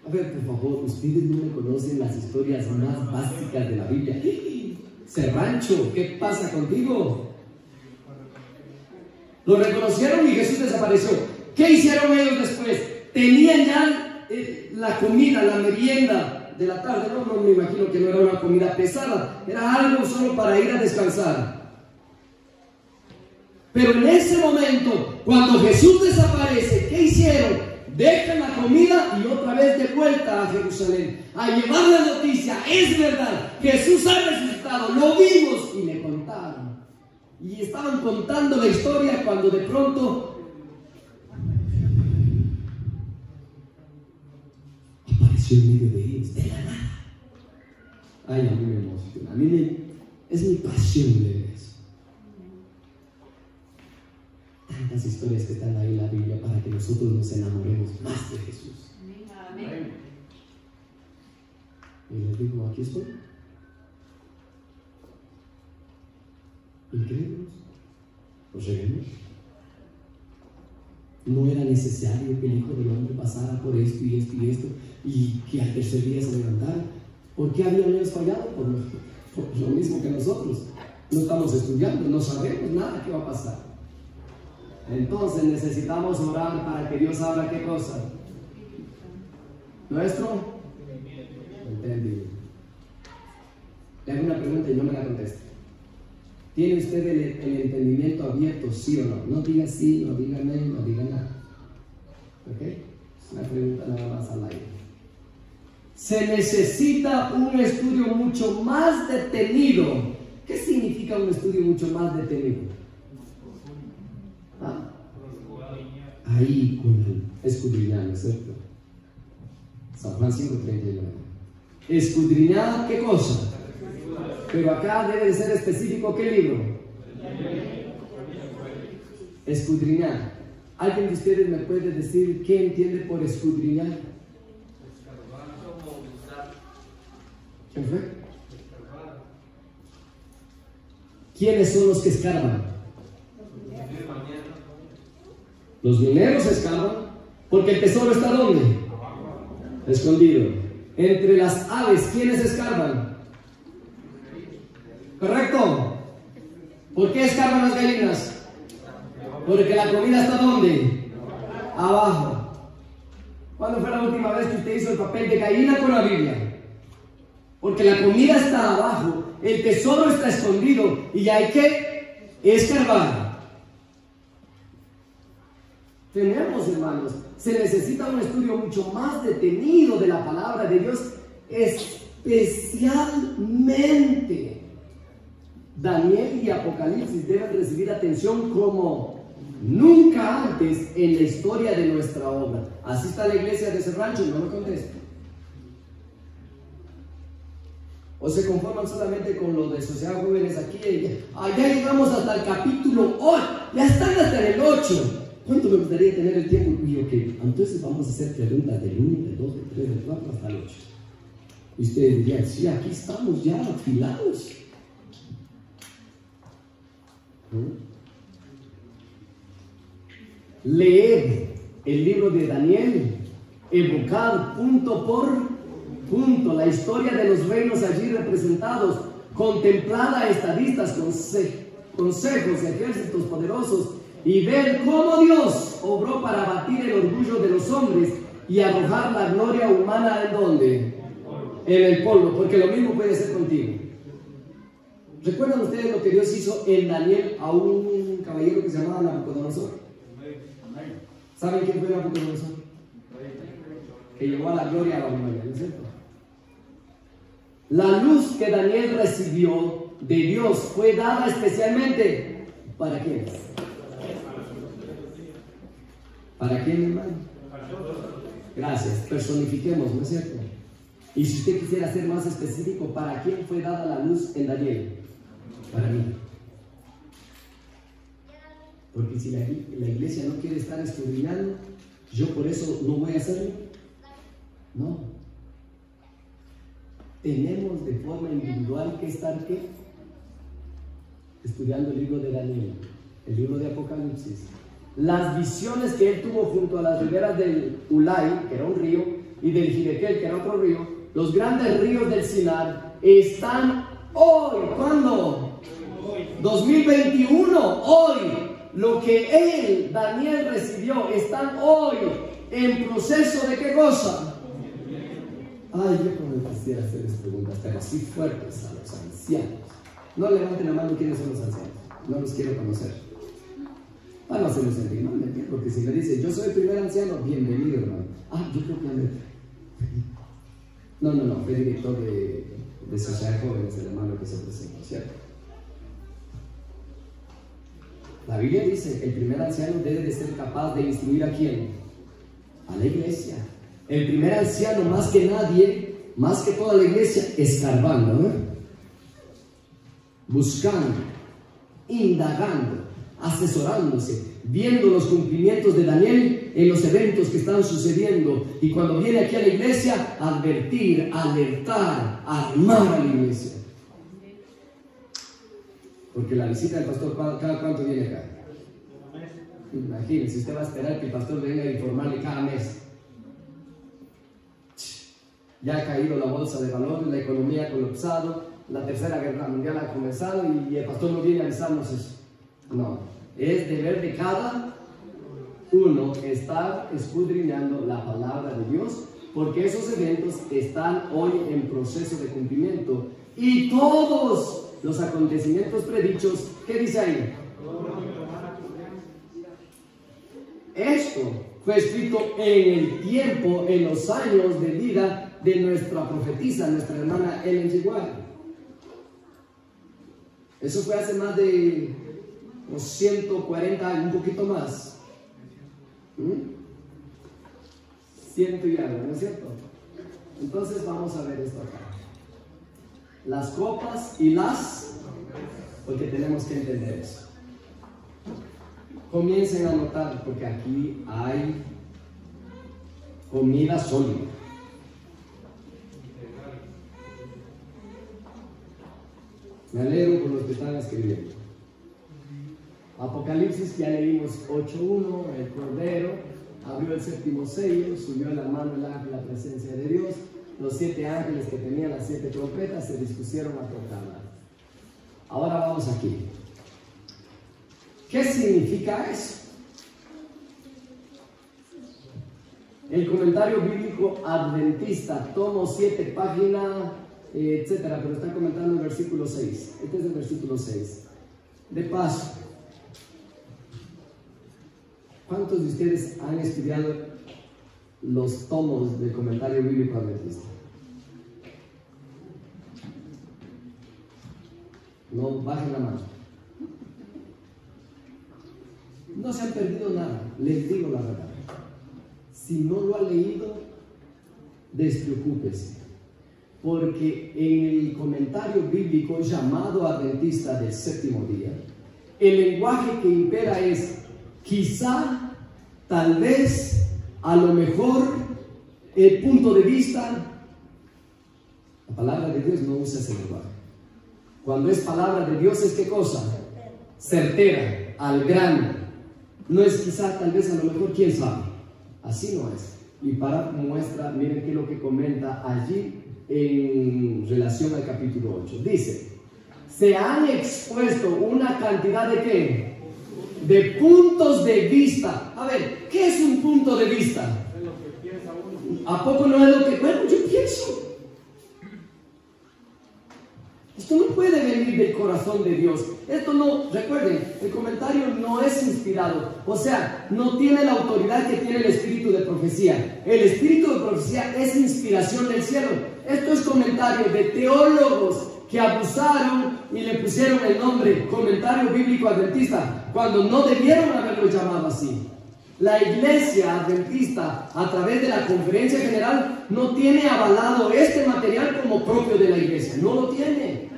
A ver, por favor, ustedes no me conocen las historias más básicas de la Biblia. Serrancho, ¿qué pasa contigo? Lo reconocieron y Jesús desapareció. ¿Qué hicieron ellos después? Tenían ya la comida, la merienda de la tarde. No me imagino que no era una comida pesada, era algo solo para ir a descansar. Pero en ese momento, cuando Jesús desaparece, ¿qué hicieron? Dejan la comida y otra vez de vuelta a Jerusalén a llevar la noticia. Es verdad, Jesús ha resucitado, lo vimos. Y le contaron. Y estaban contando la historia cuando de pronto apareció en medio de ellos, de la nada. Ay, a mí me emociona. Es mi pasión leer eso. Tantas historias que están ahí en la Biblia para que nosotros nos enamoremos más de Jesús. Amén. Y les digo, aquí estoy. Incrédulos, pues lleguemos. No era necesario que el Hijo del Hombre pasara por esto y esto y esto, y que al tercer día se levantara. ¿Por qué habían ellos fallado? Por lo mismo que nosotros. No estamos estudiando, no sabemos nada que va a pasar. Entonces necesitamos orar para que Dios abra ¿qué cosa? Nuestro entendimiento. Le hago una pregunta y no me la conteste. ¿Tiene usted el entendimiento abierto, sí o no? No diga sí, no diga no, no diga nada. ¿Ok? Es una pregunta nada más al aire. Se necesita un estudio mucho más detenido. ¿Qué significa un estudio mucho más detenido? ¿Ah? Ahí con el escudriñar, ¿cierto? San Juan 5:39. Escudriñar, ¿qué cosa? Pero acá debe de ser específico, ¿qué libro? Escudriñar. ¿Alguien de ustedes me puede decir qué entiende por escudriñar? ¿Quién fue? ¿Quiénes son los que escarban? Los mineros escarban porque el tesoro está ¿dónde? Escondido. Entre las aves, ¿quiénes escarban? ¿Correcto? ¿Por qué escarban las gallinas? Porque la comida está ¿dónde? Abajo. ¿Cuándo fue la última vez que usted hizo el papel de gallina con la Biblia? Porque la comida está abajo, el tesoro está escondido y hay que escarbar. Tenemos, hermanos, se necesita un estudio mucho más detenido de la palabra de Dios, especialmente Daniel y Apocalipsis deben recibir atención como nunca antes en la historia de nuestra obra. Así está la iglesia de ese rancho, no me conteste. O se conforman solamente con lo de Sociedad Jóvenes aquí. Ya llegamos hasta el capítulo 8, ya están hasta el 8. ¿Cuánto me gustaría tener el tiempo? Y ok, entonces vamos a hacer preguntas del 1, del 2, del 3, del 4 hasta el 8. Y ustedes dirían, sí, aquí estamos ya afilados. Leed el libro de Daniel, evocar punto por punto la historia de los reinos allí representados, contemplad a estadistas, consejos, ejércitos poderosos, y ver cómo Dios obró para abatir el orgullo de los hombres y arrojar la gloria humana ¿en dónde? En el polvo, porque lo mismo puede ser contigo. ¿Recuerdan ustedes lo que Dios hizo en Daniel a un caballero que se llamaba Nabucodonosor? ¿Saben quién fue Nabucodonosor? Que llevó a la gloria a Babilonia, ¿no es cierto? La luz que Daniel recibió de Dios fue dada especialmente ¿para quién? ¿Para quién, hermano? Gracias, personifiquemos, ¿no es cierto? Y si usted quisiera ser más específico, ¿para quién fue dada la luz en Daniel? Para mí. Porque si la iglesia no quiere estar escudriñando, yo por eso no voy a hacerlo. No. Tenemos de forma individual que estar ¿qué? Estudiando el libro de Daniel, el libro de Apocalipsis. Las visiones que él tuvo junto a las riberas del Ulai, que era un río, y del Jirequel, que era otro río, los grandes ríos del Sinar, están hoy. ¿Cuándo? 2021, hoy. Lo que él, Daniel, recibió, están hoy en proceso de ¿qué cosa? Ay, yo como quisiera hacerles preguntas, pero así fuertes a los ancianos. No levanten la mano quiénes son los ancianos, no los quiero conocer. No se los sentir mal, porque si me dicen, yo soy el primer anciano, bienvenido, hermano. Yo creo que no, fue director de Sociedad Jóvenes, el hermano que se presentó, ¿cierto? La Biblia dice, el primer anciano debe de ser capaz de instruir ¿a quién? A la iglesia. El primer anciano, más que nadie, más que toda la iglesia, escarbando, ¿no? buscando, indagando, asesorándose, viendo los cumplimientos de Daniel en los eventos que están sucediendo, y cuando viene aquí a la iglesia, advertir, alertar, armar a la iglesia. Porque la visita del pastor, ¿cada cuánto viene acá? Imagínense, usted va a esperar que el pastor venga a informarle cada mes. Ya ha caído la bolsa de valores, la economía ha colapsado, la tercera guerra mundial ha comenzado y el pastor no viene a avisarnos eso. No, es deber de cada uno estar escudriñando la palabra de Dios, porque esos eventos están hoy en proceso de cumplimiento, y todos los acontecimientos predichos, ¿qué dice ahí? Esto fue escrito en el tiempo, en los años de vida de nuestra profetisa, nuestra hermana Ellen G. White. Eso fue hace más de 140 años, un poquito más. 100 y algo, ¿no es cierto? Entonces vamos a ver esto acá. Las copas y porque tenemos que entender eso. Comiencen a notar, porque aquí hay comida sólida. Me alegro por los que están escribiendo. Apocalipsis, ya leímos 8:1, el Cordero abrió el séptimo sello, subió en la mano el ángel a la presencia de Dios. Los 7 ángeles que tenían las 7 trompetas se dispusieron a tocarla. Ahora vamos aquí. ¿Qué significa eso? El comentario bíblico adventista, tomo 7, página, etcétera, pero está comentando el versículo 6. Este es el versículo 6. De paso, ¿cuántos de ustedes han estudiado los tomos del comentario bíblico adventista? No bajen la mano. No se han perdido nada, les digo la verdad. Si no lo ha leído, despreocúpese, porque en el comentario bíblico llamado adventista del séptimo día, el lenguaje que impera es quizá, tal vez, a lo mejor, el punto de vista. La palabra de Dios no usa ese lenguaje. Cuando es palabra de Dios, ¿es qué cosa? Certera, al grano. No es quizá, tal vez, a lo mejor, quién sabe. Así no es. Y para muestra, miren qué es lo que comenta allí en relación al capítulo 8. Dice, se han expuesto una cantidad de ¿qué? De puntos de vista. A ver, ¿qué es un punto de vista? Es lo que piensa uno. ¿A poco no es lo que, bueno, yo pienso? Esto no puede venir del corazón de Dios. Esto no, recuerden, el comentario no es inspirado. O sea, no tiene la autoridad que tiene el espíritu de profecía. El espíritu de profecía es inspiración del cielo. Esto es comentario de teólogos que abusaron y le pusieron el nombre comentario bíblico adventista, cuando no debieron haberlo llamado así. La iglesia adventista, a través de la conferencia general, no tiene avalado este material como propio de la iglesia. No lo tiene.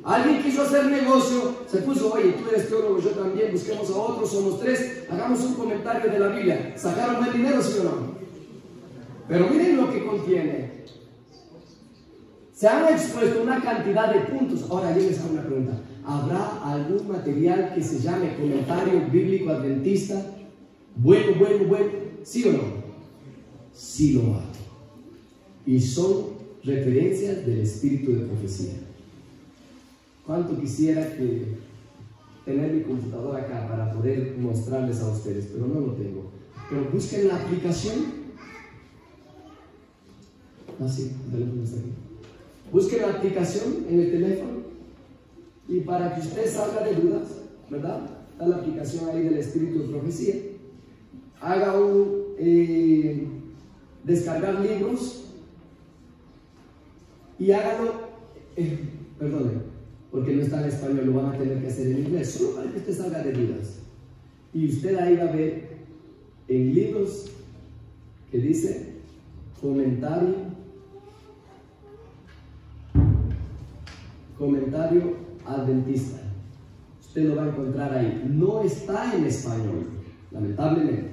Alguien quiso hacer negocio, se puso, oye, tú eres teólogo, yo también, busquemos a otros, somos 3, hagamos un comentario de la Biblia. ¿Sacaron más dinero, sí o no? Pero miren lo que contiene. Se han expuesto una cantidad de puntos. Ahora yo les hago una pregunta. ¿Habrá algún material que se llame comentario bíblico adventista? Bueno, ¿sí o no? Sí lo hay. Y son referencias del espíritu de profecía. ¿Cuánto quisiera que tener mi computadora acá para poder mostrarles a ustedes? Pero no lo tengo. Pero busquen la aplicación. Sí, el teléfono está aquí. Busquen la aplicación en el teléfono, y para que usted salga de dudas, ¿verdad? Está la aplicación ahí del espíritu de profecía. Haga descargar libros y hágalo, perdone, porque no está en español, lo van a tener que hacer en inglés, solo para que usted salga de dudas. Y usted ahí va a ver en libros que dice comentario Adventista. Usted lo va a encontrar ahí. No está en español, lamentablemente.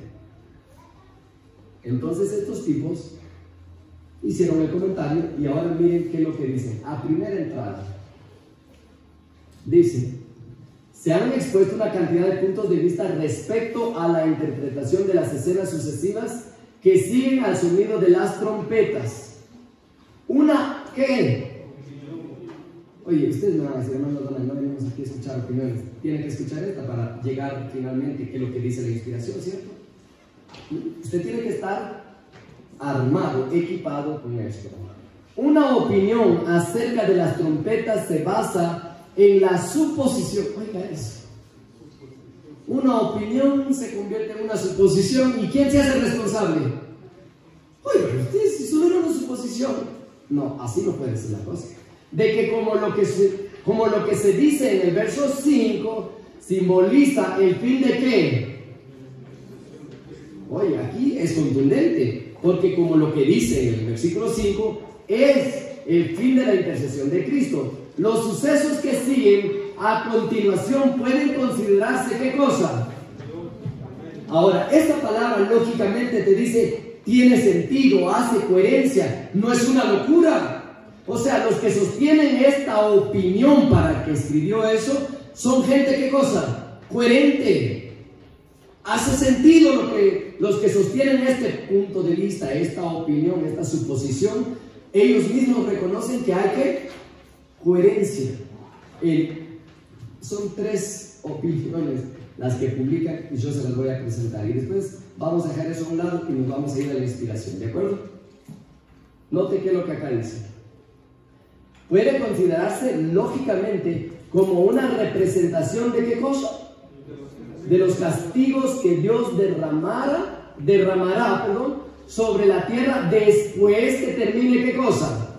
Entonces estos tipos hicieron el comentario y ahora miren qué es lo que dicen. A primera entrada, dice: se han expuesto una cantidad de puntos de vista respecto a la interpretación de las escenas sucesivas que siguen al sonido de las trompetas. ¿Una qué? Oye, ustedes me van a decir, hermano Donald, no venimos aquí a escuchar opiniones. Tienen que escuchar esta para llegar finalmente a qué es lo que dice la inspiración, ¿cierto? Usted tiene que estar armado, equipado con esto. Una opinión acerca de las trompetas se basa en la suposición. Oiga eso. Una opinión se convierte en una suposición. ¿Y quién se hace responsable? Oiga, usted si solo era una suposición. No, así no puede ser la cosa. De que como lo que se dice en el verso 5 simboliza el fin de qué. Oye, aquí es contundente, porque como lo que dice en el versículo 5 es el fin de la intercesión de Cristo. Los sucesos que siguen a continuación pueden considerarse ¿qué cosa? Ahora, esta palabra lógicamente te dice, tiene sentido, hace coherencia, no es una locura. O sea, los que sostienen esta opinión para que escribió eso, son gente ¿qué cosa? Coherente. Hace sentido los que sostienen este punto de vista, esta opinión, esta suposición, ellos mismos reconocen que hay que coherencia. Son 3 opiniones las que publican y yo se las voy a presentar. Y después vamos a dejar eso a un lado y nos vamos a ir a la inspiración, ¿de acuerdo? Note qué es lo que acá dice. Puede considerarse lógicamente como una representación de qué cosa? De los castigos que Dios derramará sobre la tierra después que termine qué cosa.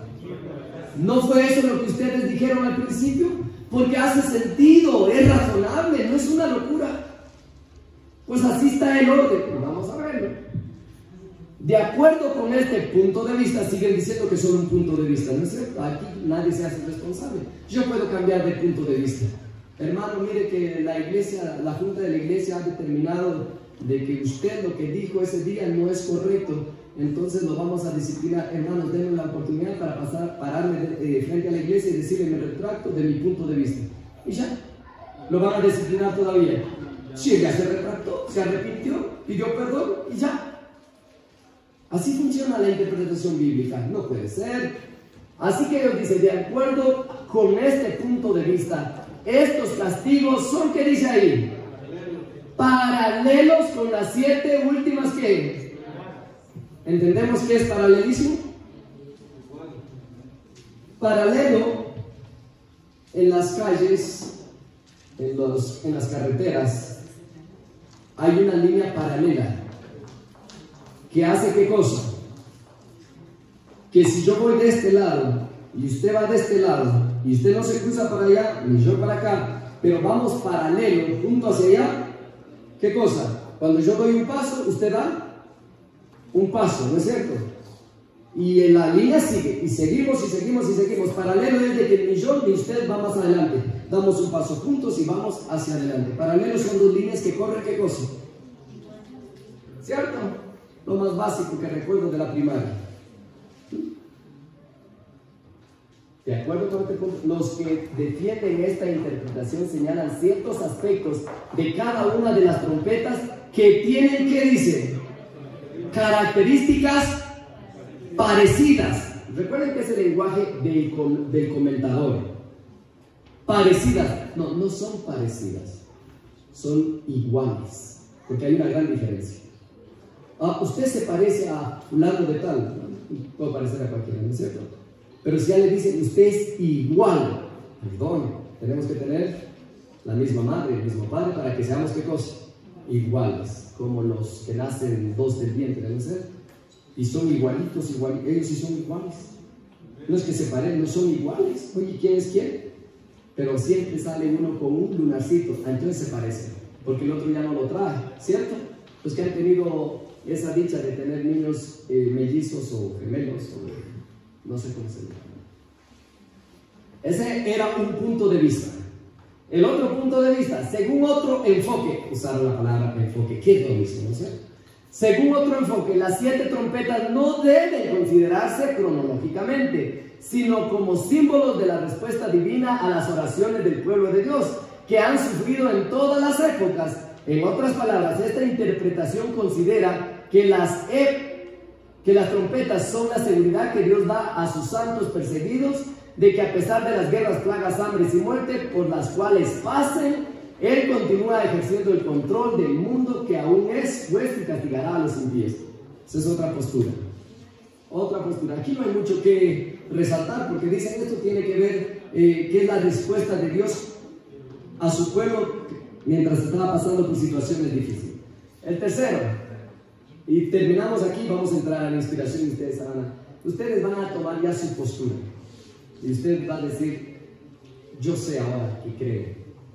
¿No fue eso lo que ustedes dijeron al principio? Porque hace sentido, es razonable, no es una locura. Pues así está el orden. Vamos a verlo. De acuerdo con este punto de vista, siguen diciendo que es solo un punto de vista, ¿no es cierto? Aquí nadie se hace responsable. Yo puedo cambiar de punto de vista. Hermano, mire que la iglesia, la junta de la iglesia ha determinado de que usted lo que dijo ese día no es correcto, entonces lo vamos a disciplinar. Hermanos, denme la oportunidad para pararme frente a la iglesia y decirle, me retracto de mi punto de vista. Y ya, lo van a disciplinar todavía. Si ella se retractó, se arrepintió, pidió perdón y ya. Así funciona la interpretación bíblica, no puede ser. Así que Dios dice, de acuerdo con este punto de vista, estos castigos son, ¿qué dice ahí? Paralelos con las 7 últimas que... ¿Entendemos qué es paralelismo? Paralelo en las calles, en las carreteras, hay una línea paralela que hace ¿qué cosa? Que si yo voy de este lado y usted va de este lado y usted no se cruza para allá ni yo para acá, pero vamos paralelo junto hacia allá, ¿qué cosa? Cuando yo doy un paso, usted da un paso, ¿no es cierto? Y en la línea sigue y seguimos y seguimos y seguimos. Paralelo es de que ni yo ni usted va más adelante, damos un paso juntos y vamos hacia adelante. Paralelo son 2 líneas que corren ¿qué cosa? ¿Cierto? Lo más básico que recuerdo de la primaria. De acuerdo con este punto, los que defienden esta interpretación señalan ciertos aspectos de cada una de las trompetas que tienen, ¿qué dice? Características parecidas. Recuerden que es el lenguaje del comentador. Parecidas. No, no son parecidas. Son iguales. Porque hay una gran diferencia. Usted se parece a fulano de tal, ¿no? Puede parecer a cualquiera, ¿no es cierto? Pero si ya le dicen, usted es igual, perdón, tenemos que tener la misma madre, el mismo padre, para que seamos ¿qué cosa? Iguales, como los que nacen 2 del vientre, ¿no es cierto? Y son igualitos, ellos sí son iguales. No es que se parecen, no son iguales. Oye, ¿quién es quién? Pero siempre sale uno con un lunarcito, entonces se parecen, porque el otro ya no lo trae, ¿cierto? Los que han tenido esa dicha de tener niños mellizos o gemelos, o no sé cómo se llama. Ese era un punto de vista. El otro punto de vista, según otro enfoque, usaron la palabra enfoque, que es lo mismo, ¿no es cierto? Según otro enfoque, las 7 trompetas no deben considerarse cronológicamente, sino como símbolos de la respuesta divina a las oraciones del pueblo de Dios, que han sufrido en todas las épocas. En otras palabras, esta interpretación considera que las trompetas son la seguridad que Dios da a sus santos perseguidos, de que a pesar de las guerras, plagas, hambres y muerte por las cuales pasen, Él continúa ejerciendo el control del mundo que aún es juez y castigará a los impíos. Esa es otra postura. Otra postura. Aquí no hay mucho que resaltar porque dicen esto tiene que ver que es la respuesta de Dios a su pueblo mientras estaba pasando por situaciones difíciles. El tercero, y terminamos aquí, vamos a entrar a la inspiración de ustedes van a tomar ya su postura y usted va a decir, yo sé ahora y creo.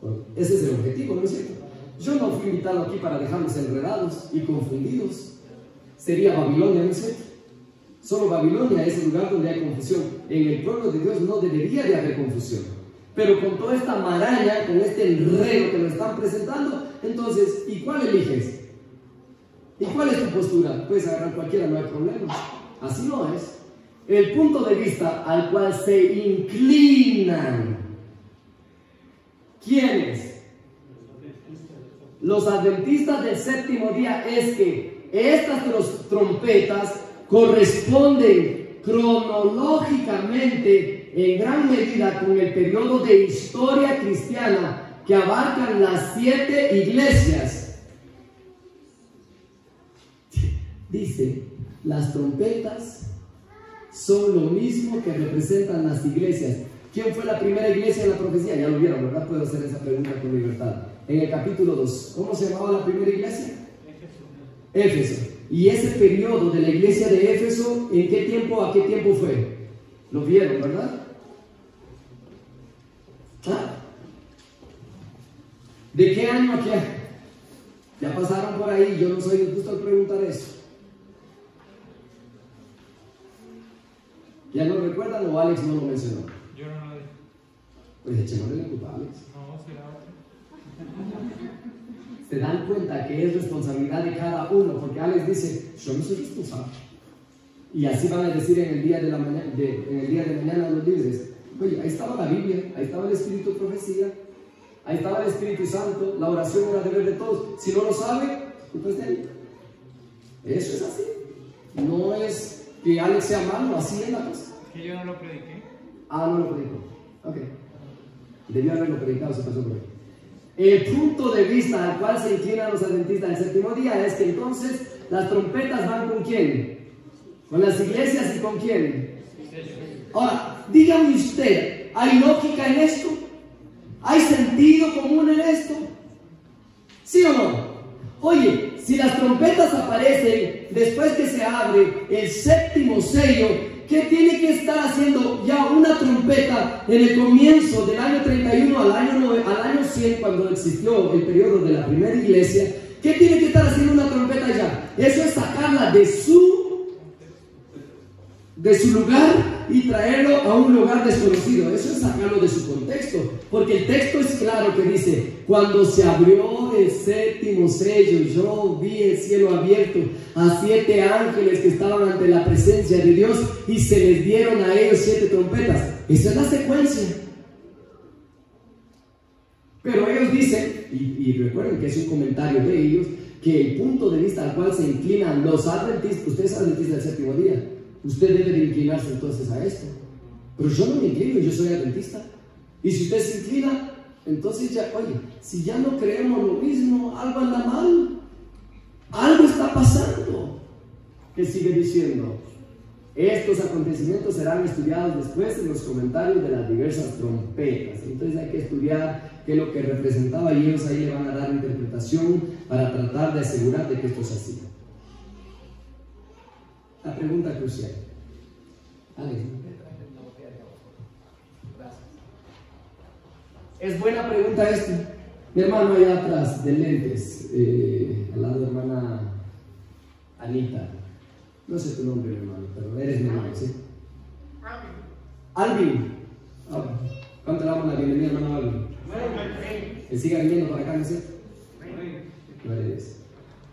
Bueno, ese es el objetivo, ¿no es cierto? Yo no fui invitado aquí para dejarlos enredados y confundidos. Sería Babilonia, ¿no es cierto? Solo Babilonia es el lugar donde hay confusión. En el pueblo de Dios no debería de haber confusión. Pero con toda esta maraña, con este enredo que nos están presentando, entonces, ¿y cuál eliges? ¿Y cuál es tu postura? Puedes agarrar cualquiera, no hay problema. Así no es. El punto de vista al cual se inclinan. ¿Quiénes? Los adventistas del séptimo día es que estas trompetas corresponden cronológicamente en gran medida con el periodo de historia cristiana que abarcan las 7 iglesias. Dice, las trompetas son lo mismo que representan las iglesias. ¿Quién fue la primera iglesia en la profecía? Ya lo vieron, ¿verdad? Puedo hacer esa pregunta con libertad. En el capítulo 2, ¿cómo se llamaba la primera iglesia? Éfeso. Y ese periodo de la iglesia de Éfeso, ¿en qué tiempo, a qué tiempo fue? Lo vieron, ¿verdad? ¿Ah? ¿De qué año a qué año? Ya pasaron por ahí, yo no soy justo al preguntar eso. ¿Ya lo recuerdan o Alex no lo mencionó? Yo no lo dije. Pues echémosle la culpa a Alex. No, será otro. Se dan cuenta que es responsabilidad de cada uno, porque Alex dice, yo no soy responsable. Y así van a decir en el día de mañana los líderes, oye, ahí estaba la Biblia, ahí estaba el Espíritu de Profecía, ahí estaba el Espíritu Santo, la oración era deber de todos. Si no lo sabe, pues de ahí. Eso es así. No es que Alex sea malo, así es la cosa. Que yo no lo prediqué. Ah, no lo predicó. Ok. Debió haberlo predicado, se pasó por ahí. El punto de vista al cual se inclinan los adventistas del séptimo día es que entonces las trompetas van ¿con quién? Con las iglesias y ¿con quién? Ahora, dígame usted, ¿hay lógica en esto? ¿Hay sentido común en esto? ¿Sí o no? Oye, si las trompetas aparecen después que se abre el séptimo sello, ¿qué tiene que estar haciendo ya una trompeta en el comienzo del año 31 al año 100, cuando existió el periodo de la primera iglesia? ¿Qué tiene que estar haciendo una trompeta ya? Eso es sacarla de su lugar y traerlo a un lugar desconocido. Eso es sacarlo de su contexto, porque el texto es claro que dice, cuando se abrió el séptimo sello, yo vi el cielo abierto a 7 ángeles que estaban ante la presencia de Dios y se les dieron a ellos 7 trompetas. Esa es la secuencia. Pero ellos dicen, y recuerden que es un comentario de ellos, que el punto de vista al cual se inclinan los adventistas, usted es adventista del séptimo día, usted debe de inclinarse entonces a esto. Pero yo no me inclino, yo soy adventista. Y si usted se inclina, entonces ya, oye, si ya no creemos lo mismo, algo anda mal. Algo está pasando. ¿Qué sigue diciendo? Estos acontecimientos serán estudiados después en los comentarios de las diversas trompetas. Entonces hay que estudiar qué es lo que representaba y ellos ahí le van a dar interpretación para tratar de asegurar de que esto es así. La pregunta crucial. Alex. Es buena pregunta esto. Mi hermano allá atrás de lentes, al lado de hermana Anita. No sé tu nombre, hermano, pero eres mi hermano, ¿sí? Alvin. ¿Cuánto le damos la bienvenida, hermano Alvin? Que siga viniendo para acá, ¿no es cierto? Gloria a Dios.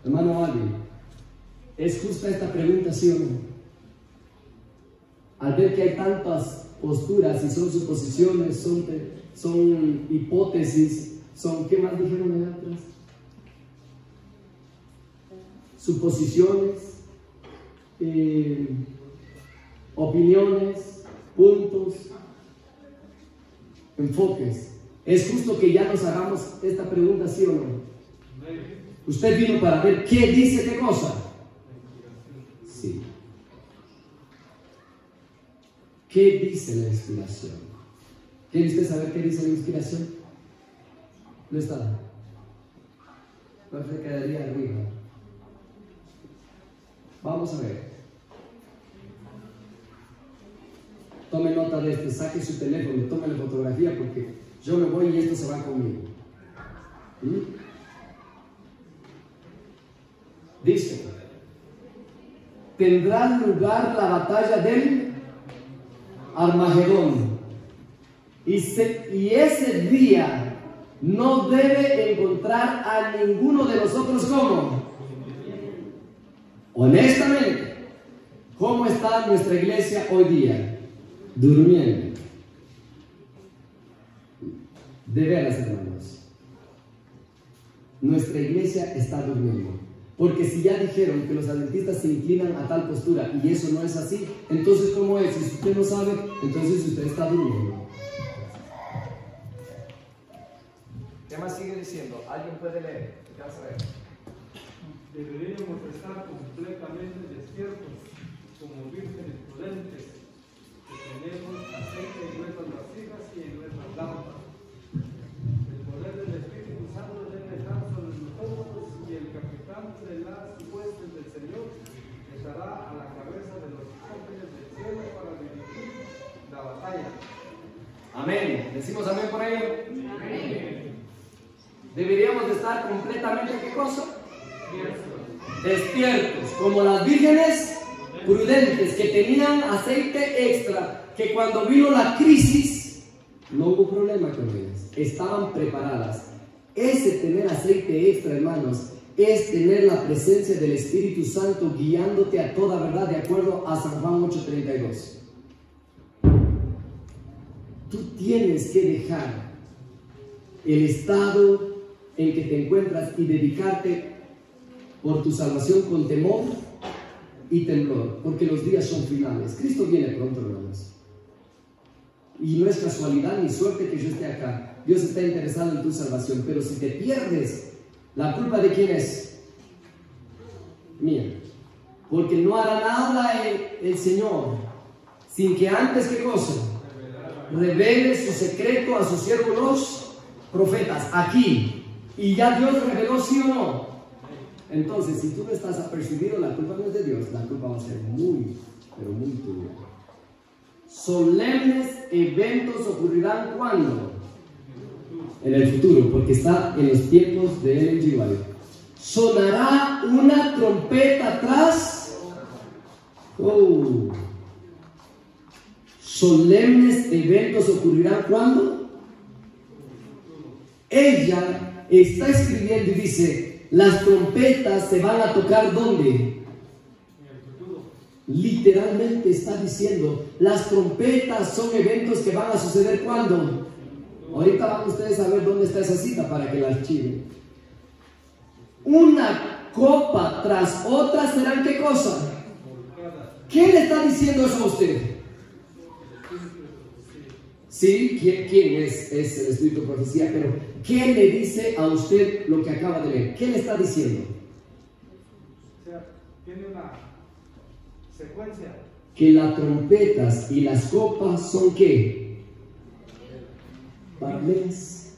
Hermano Ali, ¿es justa esta pregunta, sí o no? Al ver que hay tantas posturas y son suposiciones, son hipótesis, ¿qué más dijeron allá atrás? Suposiciones, opiniones, puntos, enfoques. ¿Es justo que ya nos hagamos esta pregunta, sí o no? Usted vino para ver qué dice qué cosa. Sí. ¿Qué dice la inspiración? ¿Quiere usted saber qué dice la inspiración? No está. ¿Cuál se quedaría arriba? Vamos a ver. Tome nota de esto, saque su teléfono, tome la fotografía porque yo me voy y esto se va conmigo. Dice: tendrá lugar la batalla del Armagedón, y ese día no debe encontrar a ninguno de nosotros como. Honestamente, ¿cómo está nuestra iglesia hoy día? Durmiendo. De veras, hermanos, nuestra iglesia está durmiendo. Porque si ya dijeron que los adventistas se inclinan a tal postura y eso no es así, entonces ¿cómo es? Si usted no sabe, entonces usted está durmiendo. ¿Qué más sigue diciendo? ¿Alguien puede leer? ¿Qué vas a ver? Deberíamos estar completamente despiertos, como vírgenes prudentes, que tenemos aceite en nuestras vasijas y en nuestras lámparas. El poder del Espíritu Santo debe estar sobre nosotros y el capitán de las huestes del Señor estará a la cabeza de los ángeles del cielo para dirigir la batalla. Amén. ¿Decimos amén por ello? Amén. Deberíamos de estar completamente, ¿qué cosa? Despiertos, como las vírgenes prudentes que tenían aceite extra, que cuando vino la crisis no hubo problema con ellas, estaban preparadas. Ese tener aceite extra, hermanos, es tener la presencia del Espíritu Santo guiándote a toda verdad, de acuerdo a San Juan 8:32. Tú tienes que dejar el estado en que te encuentras y dedicarte por tu salvación con temor y temblor, porque los días son finales. Cristo viene pronto, hermanos. Y no es casualidad ni suerte que yo esté acá. Dios está interesado en tu salvación, pero si te pierdes, ¿la culpa de quién es? Mía. Porque no hará nada el Señor sin que antes, ¿qué cosa? Revele su secreto a sus siervos los profetas, aquí. Y ya Dios reveló, ¿sí o no? Entonces, si tú no estás apercibido, la culpa no es de Dios, la culpa va a ser muy, pero muy tuya. Solemnes eventos ocurrirán ¿cuándo? En el futuro, porque está en los tiempos de Ellen G. White. Sonará una trompeta atrás. Solemnes eventos ocurrirán ¿cuándo? Ella está escribiendo y dice: las trompetas se van a tocar ¿dónde? Literalmente está diciendo, las trompetas son eventos que van a suceder ¿cuándo? Ahorita van ustedes a ver dónde está esa cita para que la archiven. Una copa tras otra serán ¿qué cosa? ¿Quién le está diciendo eso a usted? Sí, ¿quién es el Espíritu de Profecía? Pero ¿quién le dice a usted lo que acaba de leer? ¿Qué le está diciendo? O sea, tiene una secuencia. Que las trompetas y las copas son ¿qué? Paralelas.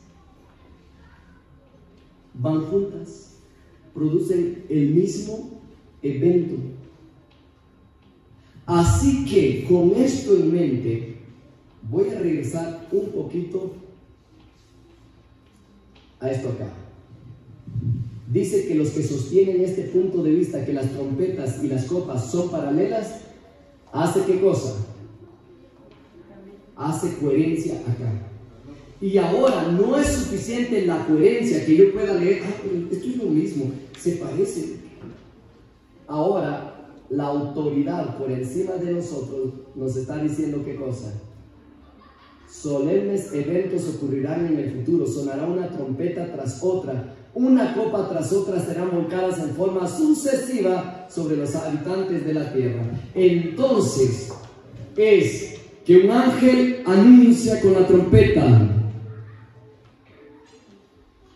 Van juntas. Producen el mismo evento. Así que con esto en mente, voy a regresar un poquito a esto acá. Dice que los que sostienen este punto de vista, que las trompetas y las copas son paralelas, ¿hace qué cosa? Hace coherencia acá. Y ahora no es suficiente la coherencia que yo pueda leer, pero esto es lo mismo, se parece. Ahora, la autoridad por encima de nosotros nos está diciendo qué cosa. Solemnes eventos ocurrirán en el futuro, sonará una trompeta tras otra, una copa tras otra serán volcadas en forma sucesiva sobre los habitantes de la tierra. Entonces, es que un ángel anuncia con la trompeta.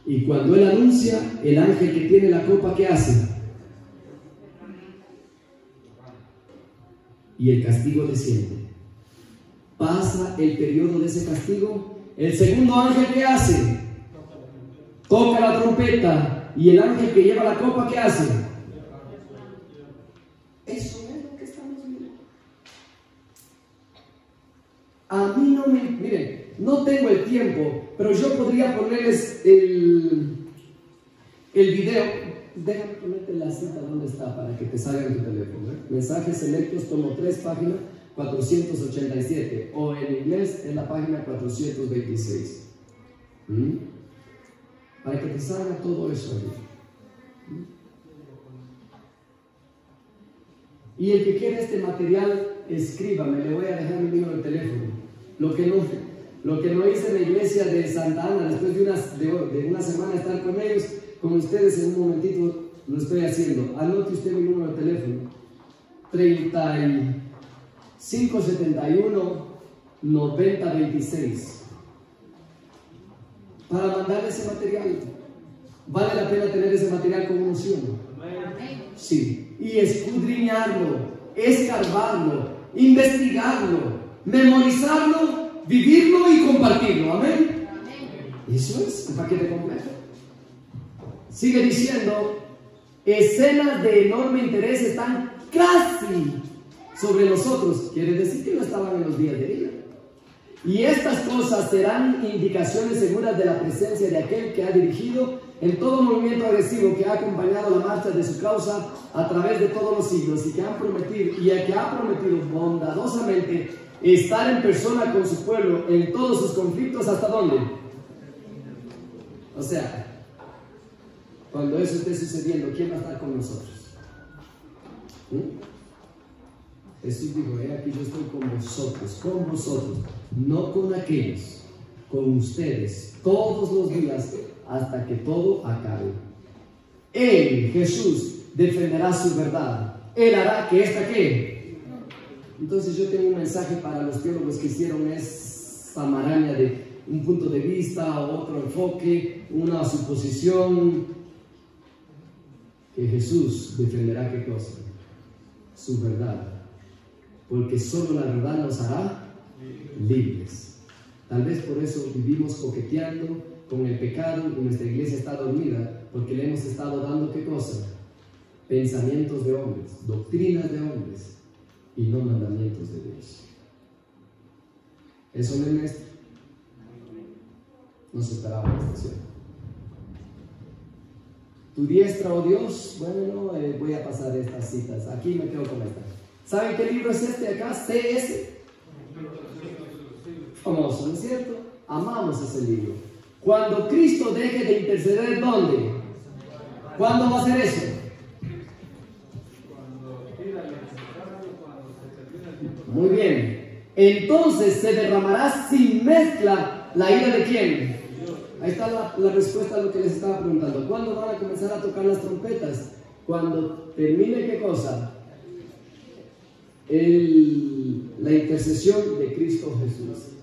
Y cuando él anuncia, el ángel que tiene la copa, ¿qué hace? Y el castigo desciende. Pasa el periodo de ese castigo. El segundo ángel, ¿qué hace? Toca la trompeta. Y el ángel que lleva la copa, ¿qué hace? Eso es lo que estamos viendo. A mí no me... Miren, no tengo el tiempo, pero yo podría ponerles el video. Déjame ponerte la cita donde está para que te salga en tu teléfono. Mensajes selectos, tomo 3, página 487, o en inglés en la página 426. Para que te salga todo eso ahí. Y el que quiera este material, escríbame, le voy a dejar mi número de teléfono. Lo que no hice en la iglesia de Santa Ana, después de una semana estar con ellos, con ustedes en un momentito lo estoy haciendo. Anote usted mi número de teléfono: 3571 9026, para mandarle ese material. Vale la pena tener ese material como unción. Sí, y escudriñarlo, escarbarlo, investigarlo, memorizarlo, vivirlo y compartirlo. Amén. Eso es el paquete completo. Sigue diciendo: escenas de enorme interés están casi sobre nosotros. Quiere decir que no estaban en los días de ira. Y estas cosas serán indicaciones seguras de la presencia de aquel que ha dirigido en todo movimiento agresivo, que ha acompañado la marcha de su causa a través de todos los siglos, y que ha prometido bondadosamente estar en persona con su pueblo en todos sus conflictos. ¿Hasta dónde? O sea, cuando eso esté sucediendo, ¿quién va a estar con nosotros? Jesús dijo: aquí yo estoy con vosotros, no con aquellos, con ustedes, todos los días, hasta que todo acabe. Él, Jesús, defenderá su verdad. Él hará que esta ¿qué? Entonces yo tengo un mensaje para los teólogos que hicieron esta maraña de un punto de vista, otro enfoque, una suposición. Que Jesús defenderá ¿qué cosa? Su verdad. Porque solo la verdad nos hará libres. Tal vez por eso vivimos coqueteando con el pecado y nuestra iglesia está dormida, porque le hemos estado dando ¿qué cosa? Pensamientos de hombres, doctrinas de hombres, y no mandamientos de Dios. Eso no es nuestro. No se esperaba la estación. Tu diestra, oh Dios. Bueno, voy a pasar estas citas. Aquí me quedo con esta. ¿Saben qué libro es este acá? CS. Famoso, ¿no es cierto? Amamos ese libro. Cuando Cristo deje de interceder, ¿dónde? ¿Cuándo va a ser eso? Muy bien. Entonces se derramará sin mezcla la ira de ¿quién? Ahí está la respuesta a lo que les estaba preguntando. ¿Cuándo van a comenzar a tocar las trompetas? Cuando termine ¿qué cosa? La intercesión de Cristo Jesús,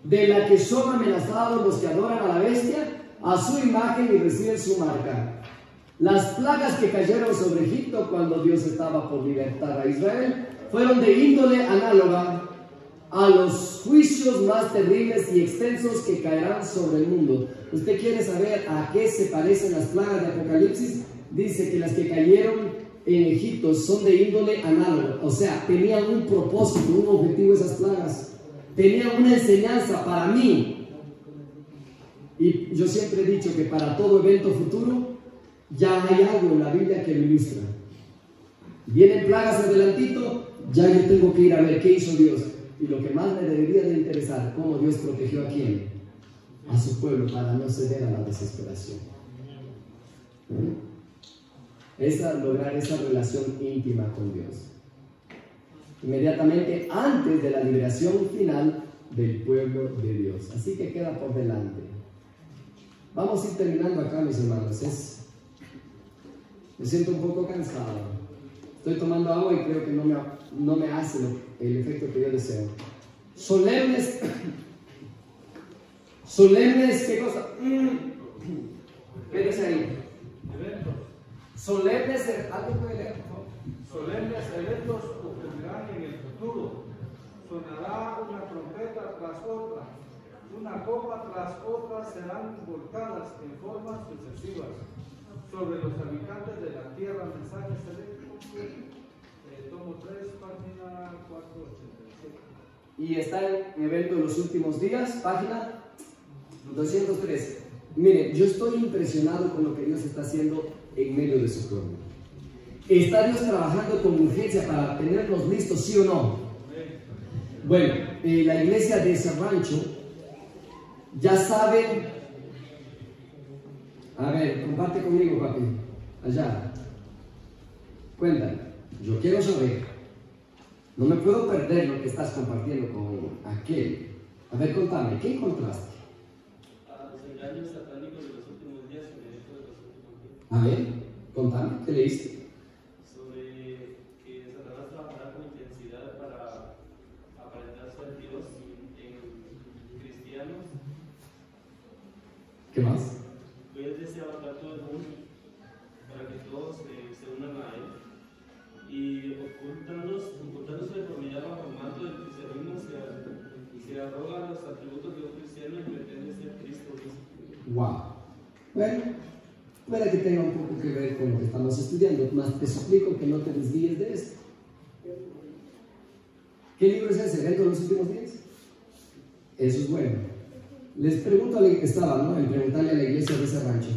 de la que son amenazados los que adoran a la bestia, a su imagen y reciben su marca. Las plagas que cayeron sobre Egipto cuando Dios estaba por libertar a Israel fueron de índole análoga a los juicios más terribles y extensos que caerán sobre el mundo. ¿Usted quiere saber a qué se parecen las plagas de Apocalipsis? Dice que las que cayeron en Egipto son de índole análoga, o sea, tenían un propósito, un objetivo esas plagas, tenían una enseñanza para mí. Y yo siempre he dicho que para todo evento futuro ya hay algo en la Biblia que lo ilustra. Vienen plagas adelantito, ya yo tengo que ir a ver qué hizo Dios. Y lo que más me debería de interesar, cómo Dios protegió a quién. a su pueblo para no ceder a la desesperación. Es lograr esa relación íntima con Dios. Inmediatamente antes de la liberación final del pueblo de Dios. Así que queda por delante. Vamos a ir terminando acá, mis hermanos. Me siento un poco cansado. Estoy tomando agua y creo que no me hace el efecto que yo deseo. Solemnes, ¿qué cosa? ¿Qué dice ahí? Eventos. Solemnes, ¿alguien puede leer, por favor? Solemnes eventos ocurrirán en el futuro. Sonará una trompeta tras otra. Una copa tras otra serán volcadas en formas sucesivas sobre los habitantes de la tierra. Mensaje selecto, tomo 3, página 487. Y está en Evento de los Últimos Días, página 203. Miren, yo estoy impresionado con lo que Dios está haciendo en medio de su pueblo. ¿Está Dios trabajando con urgencia para tenernos listos, sí o no? Bueno, la iglesia de ese rancho ya saben. A ver, comparte conmigo, papi. Allá. Cuéntame. Yo quiero saber. No me puedo perder lo que estás compartiendo con aquel. A ver, contame, ¿qué encontraste? Los engaños satánicos de los últimos días y de los últimos días. A ver, contame, ¿qué leíste? Sobre que Satanás trabajará con intensidad para aparentar ser Dios en cristianos. ¿Qué más? Él desea abarcar todo el mundo para que todos se unan a él. Y ocultándose de deformidad bajo el manto del cristianismo se arroga los atributos de un cristiano y pretende ser Cristo mismo. Wow. Bueno, puede que tenga un poco que ver con lo que estamos estudiando, más te suplico que no te desvíes de esto. ¿Qué libro es ese? ¿Evento de los Últimos Días? Eso es bueno. Les pregunto a la que estaba, ¿no? En preguntarle a la iglesia de ese rancho.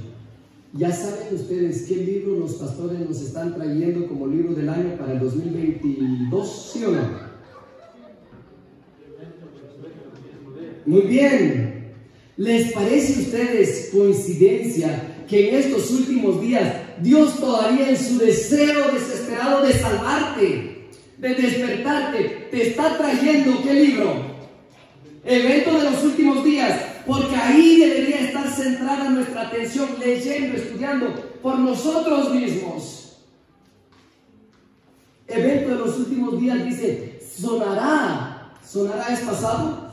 ¿Ya saben ustedes qué libro los pastores nos están trayendo como libro del año para el 2022? ¿Sí o no? Muy bien. ¿Les parece a ustedes coincidencia que en estos últimos días Dios todavía en su deseo desesperado de salvarte, de despertarte, te está trayendo qué libro? Evento de los Últimos Días. Porque ahí debería estar centrada nuestra atención, leyendo, estudiando por nosotros mismos. Evento de los Últimos Días dice, sonará. ¿Sonará es pasado?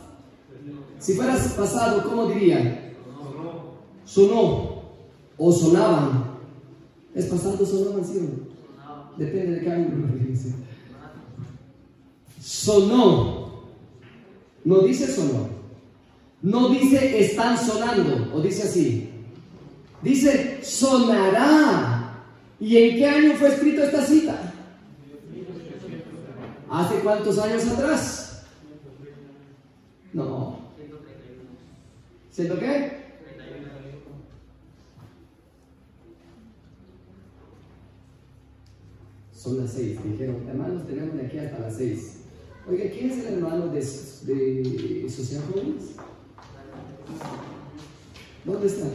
Si fuera pasado, ¿cómo diría? Sonó. O sonaban. ¿Es pasado, sonaban, sí o no? Depende de cada uno. Sonó. No dice sonó. No dice están sonando, o dice así. Dice sonará. ¿Y en qué año fue escrita esta cita? ¿Hace cuántos años atrás? No. ¿Siento qué? Son las 6. Dijeron, hermanos, tenemos de aquí hasta las 6. Oiga, ¿quién es el hermano de Sociedad Jóvenes? ¿Dónde está?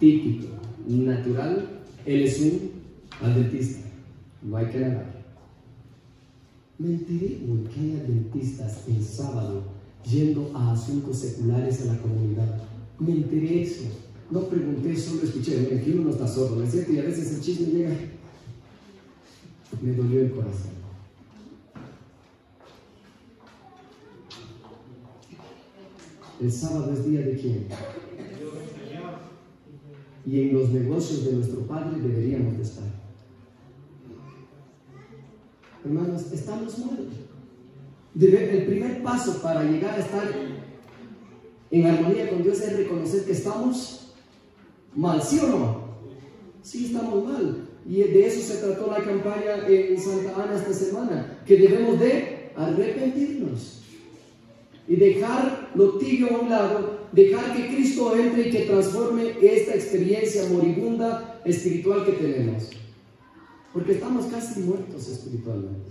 Típico, natural, él es un adventista, no hay que negar. Me enteré por qué hay adventistas el sábado yendo a asuntos seculares a la comunidad. Me enteré eso, no pregunté, solo escuché. Mira, aquí uno no está sordo, ¿no es cierto? Y a veces el chisme llega. Me dolió el corazón. El sábado es día de quién? Y en los negocios de nuestro Padre deberíamos de estar. Hermanos, estamos mal. El primer paso para llegar a estar en armonía con Dios es reconocer que estamos mal, ¿sí o no? Sí, estamos mal. Y de eso se trató la campaña en Santa Ana esta semana, que debemos de arrepentirnos y dejar lo tibio a un lado, dejar que Cristo entre y que transforme esta experiencia moribunda espiritual que tenemos. porque estamos casi muertos espiritualmente.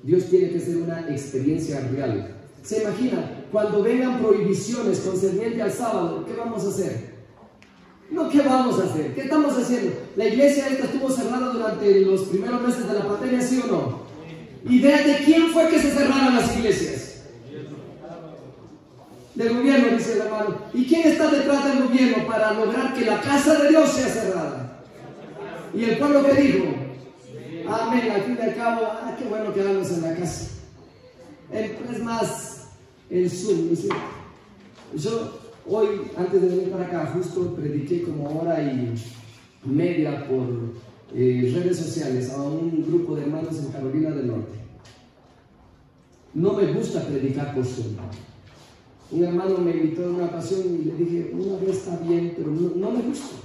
Dios tiene que ser una experiencia real. ¿Se imagina? Cuando vengan prohibiciones concernientes al sábado, ¿qué vamos a hacer? No, ¿qué vamos a hacer? ¿Qué estamos haciendo? La iglesia esta estuvo cerrada durante los primeros meses de la pandemia, ¿sí o no? ¿Idea de quién fue que se cerraron las iglesias? Del gobierno, dice el hermano. ¿Y quién está detrás del gobierno para lograr que la casa de Dios sea cerrada? ¿Y el pueblo que dijo? Amén, al fin y al cabo, qué bueno que hagamos en la casa. Es más, el Zoom, ¿no es cierto? Yo hoy, antes de venir para acá, justo prediqué como hora y media por redes sociales a un grupo de hermanos en Carolina del Norte. No me gusta predicar por Zoom. Un hermano me invitó en una ocasión y le dije, una vez está bien, pero no me gusta.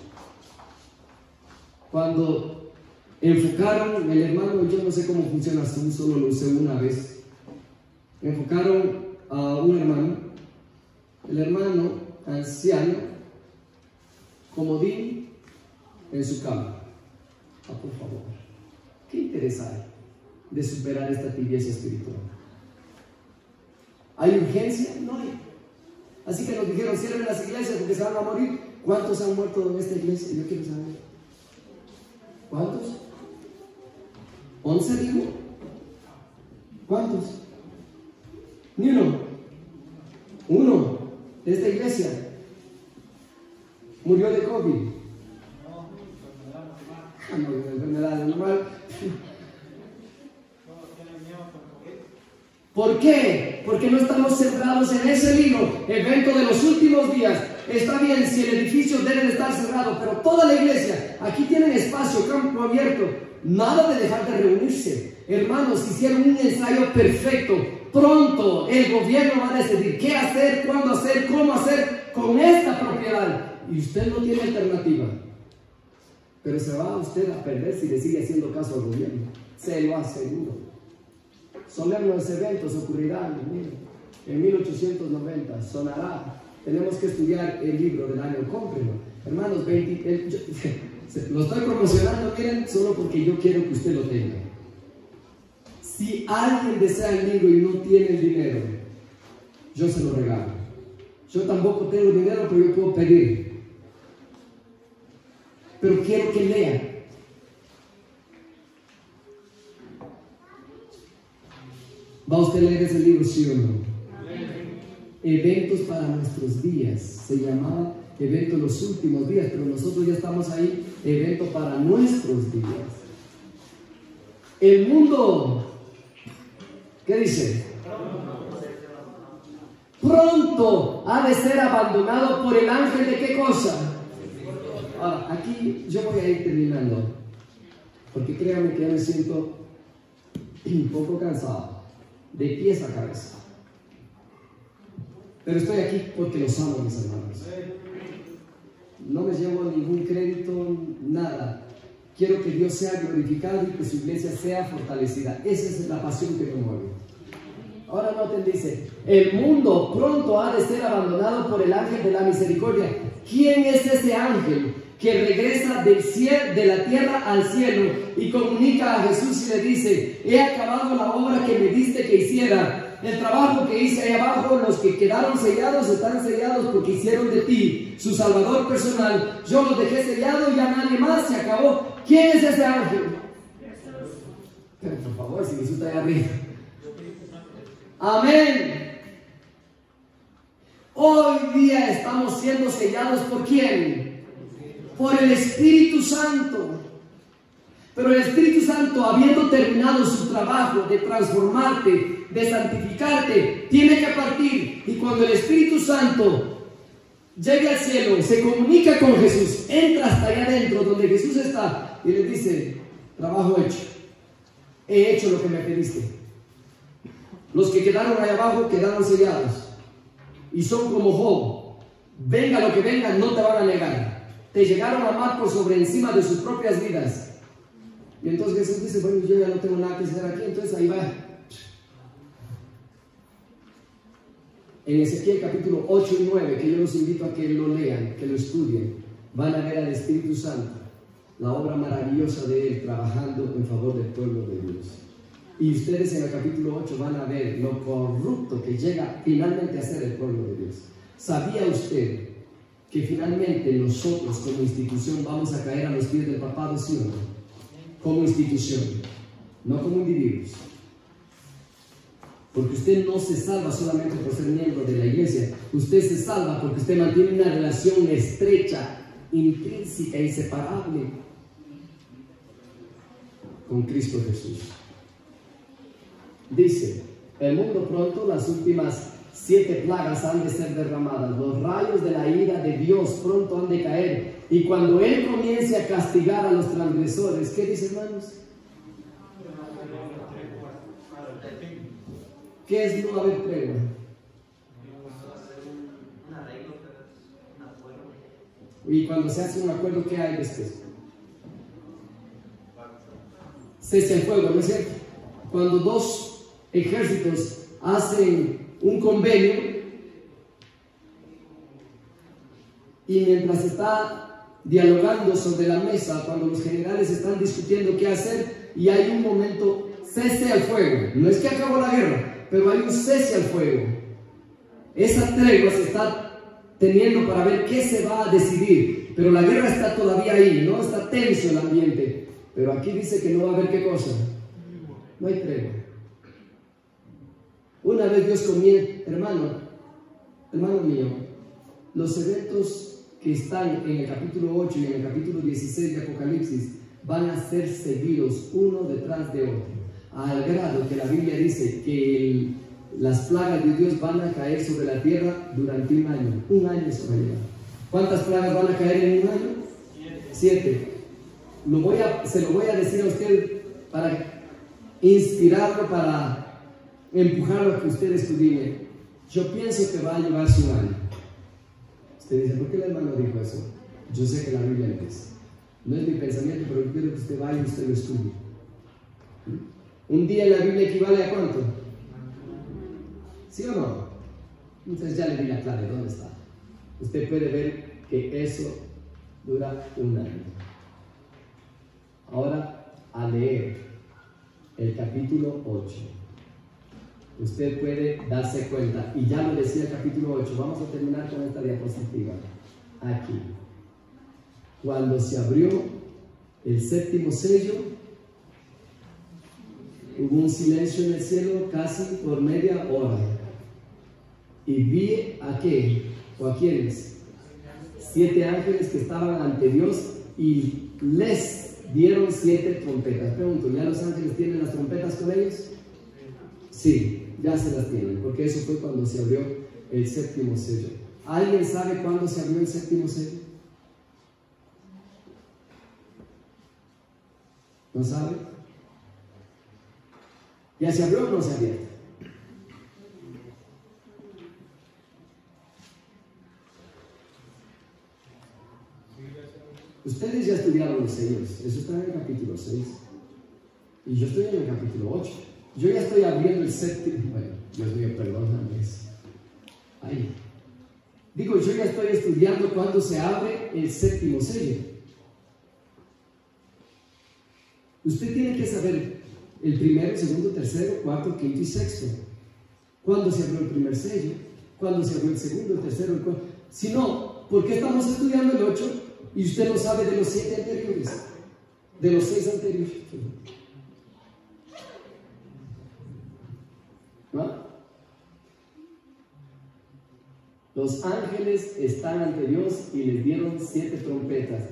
Cuando enfocaron, el hermano, yo no sé cómo funciona Zoom, solo lo usé una vez. Enfocaron a un hermano, el hermano anciano, comodín en su cama. Por favor, ¿qué interés hay de superar esta tibieza espiritual? ¿Hay urgencia? No hay. Así que nos dijeron, cierren las iglesias porque se van a morir. ¿Cuántos han muerto en esta iglesia? Yo quiero saber. ¿Cuántos? ¿11 digo? ¿Cuántos? Ni uno. Uno de esta iglesia murió de COVID. No, de enfermedad normal. ¿Por qué? Porque no estamos centrados en ese libro, evento de los últimos días. Está bien si el edificio debe de estar cerrado, pero toda la iglesia, aquí tienen espacio, campo abierto, nada de dejar de reunirse. Hermanos, hicieron un ensayo perfecto. Pronto el gobierno va a decidir qué hacer, cuándo hacer, cómo hacer con esta propiedad. Y usted no tiene alternativa. Pero se va usted a perder si le sigue haciendo caso al gobierno. Se lo aseguro. Solemnes eventos ocurrirán en 1890, sonará. Tenemos que estudiar el libro del año, cómprenlo. Hermanos, lo estoy promocionando, miren, solo porque yo quiero que usted lo tenga. Si alguien desea el libro y no tiene el dinero, yo se lo regalo. Yo tampoco tengo dinero, pero yo puedo pedir. Pero quiero que lean. ¿Va usted a leer ese libro, sí o no? Eventos para nuestros días. Se llamaba evento los últimos días, pero nosotros ya estamos ahí. Evento para nuestros días. El mundo, ¿qué dice? Pronto ha de ser abandonado por el ángel de qué cosa. Ahora, aquí yo voy a ir terminando, porque créanme que ya me siento un poco cansado, de pies a cabeza. Pero estoy aquí porque los amo, mis hermanos. No me llevo ningún crédito, nada. Quiero que Dios sea glorificado y que su iglesia sea fortalecida. Esa es la pasión que me mueve. Ahora noten, dice, el mundo pronto ha de ser abandonado por el ángel de la misericordia. ¿Quién es ese ángel que regresa del cielo, de la tierra al cielo y comunica a Jesús y le dice, he acabado la obra que me diste que hiciera? El trabajo que hice ahí abajo, los que quedaron sellados están sellados porque hicieron de ti su salvador personal. Yo los dejé sellados y ya nadie más, se acabó. ¿Quién es ese ángel? Pero por favor, si Jesús está ahí arriba. Amén. Hoy día estamos siendo sellados ¿por quién? Por el Espíritu Santo. Pero el Espíritu Santo, habiendo terminado su trabajo de transformarte, de santificarte, tiene que partir. Y cuando el Espíritu Santo llegue al cielo, se comunica con Jesús, entra hasta allá adentro donde Jesús está y le dice, trabajo hecho, he hecho lo que me pediste. Los que quedaron ahí abajo quedaron sellados y son como Job. Venga lo que venga, no te van a negar. Te llegaron a amar por sobre encima de sus propias vidas. Y entonces Jesús dice, bueno, yo ya no tengo nada que hacer aquí, entonces ahí va. En Ezequiel capítulo 8 y 9, que yo los invito a que lo lean, que lo estudien, van a ver al Espíritu Santo la obra maravillosa de Él trabajando en favor del pueblo de Dios. Y ustedes en el capítulo 8 van a ver lo corrupto que llega finalmente a ser el pueblo de Dios. ¿Sabía usted que finalmente nosotros como institución vamos a caer a los pies del papado, sí o no? Como institución, no como individuos. Porque usted no se salva solamente por ser miembro de la iglesia, usted se salva porque usted mantiene una relación estrecha, intrínseca, inseparable con Cristo Jesús. Dice, el mundo pronto, las últimas 7 plagas han de ser derramadas, los rayos de la ira de Dios pronto han de caer, y cuando Él comience a castigar a los transgresores, ¿qué dice, hermanos? ¿Qué es no haber tregua? Y cuando se hace un acuerdo, ¿qué hay después? Cese el fuego, ¿no es cierto? Cuando dos ejércitos hacen un convenio y mientras está dialogando sobre la mesa, cuando los generales están discutiendo qué hacer y hay un momento, cese al fuego. No es que acabó la guerra, pero hay un cese al fuego. Esa tregua se está teniendo para ver qué se va a decidir, pero la guerra está todavía ahí, no está tenso el ambiente. Pero aquí dice que no va a haber qué cosa. No hay tregua. Una vez Dios comienza, hermano mío, los eventos que están en el capítulo 8 y en el capítulo 16 de Apocalipsis van a ser seguidos uno detrás de otro, al grado que la Biblia dice que las plagas de Dios van a caer sobre la tierra durante un año. Un año se va a llevar. ¿Cuántas plagas van a caer en un año? 7. Se lo voy a decir a usted para inspirarlo, para empujarlo a que usted estudie. Yo pienso que va a llevarse un año. Usted dice, ¿por qué el hermano dijo eso? Yo sé que la Biblia lo dice. No es mi pensamiento, pero quiero que usted vaya y usted lo estudie. ¿Un día en la Biblia equivale a cuánto? ¿Sí o no? Entonces ya le di la clave, ¿dónde está? Usted puede ver que eso dura un año. Ahora, a leer el capítulo 8. Usted puede darse cuenta, y ya lo decía el capítulo 8, vamos a terminar con esta diapositiva. Aquí. Cuando se abrió el 7º sello, hubo un silencio en el cielo casi por media hora. Y vi a qué, o a quiénes, 7 ángeles que estaban ante Dios y les dieron 7 trompetas. Pregunto, ¿ya los ángeles tienen las trompetas con ellos? Sí, ya se las tienen, porque eso fue cuando se abrió el 7º sello. ¿Alguien sabe cuándo se abrió el 7º sello? ¿No sabe? ¿Ya se abrió o no se ha abierto? Ustedes ya estudiaron los sellos, eso está en el capítulo 6. Y yo estoy en el capítulo 8. Yo ya estoy abriendo el 7º. Bueno, Dios mío, perdóname. Ahí. Digo, yo ya estoy estudiando cuándo se abre el 7º sello. Usted tiene que saber el primero, el segundo, tercero, cuarto, quinto y sexto. ¿Cuándo se abrió el primer sello? ¿Cuándo se abrió el segundo, el tercero, el cuarto? Si no, ¿por qué estamos estudiando el 8 y usted no sabe de los 7 anteriores? De los 6 anteriores. ¿No? Los ángeles están ante Dios y les dieron 7 trompetas.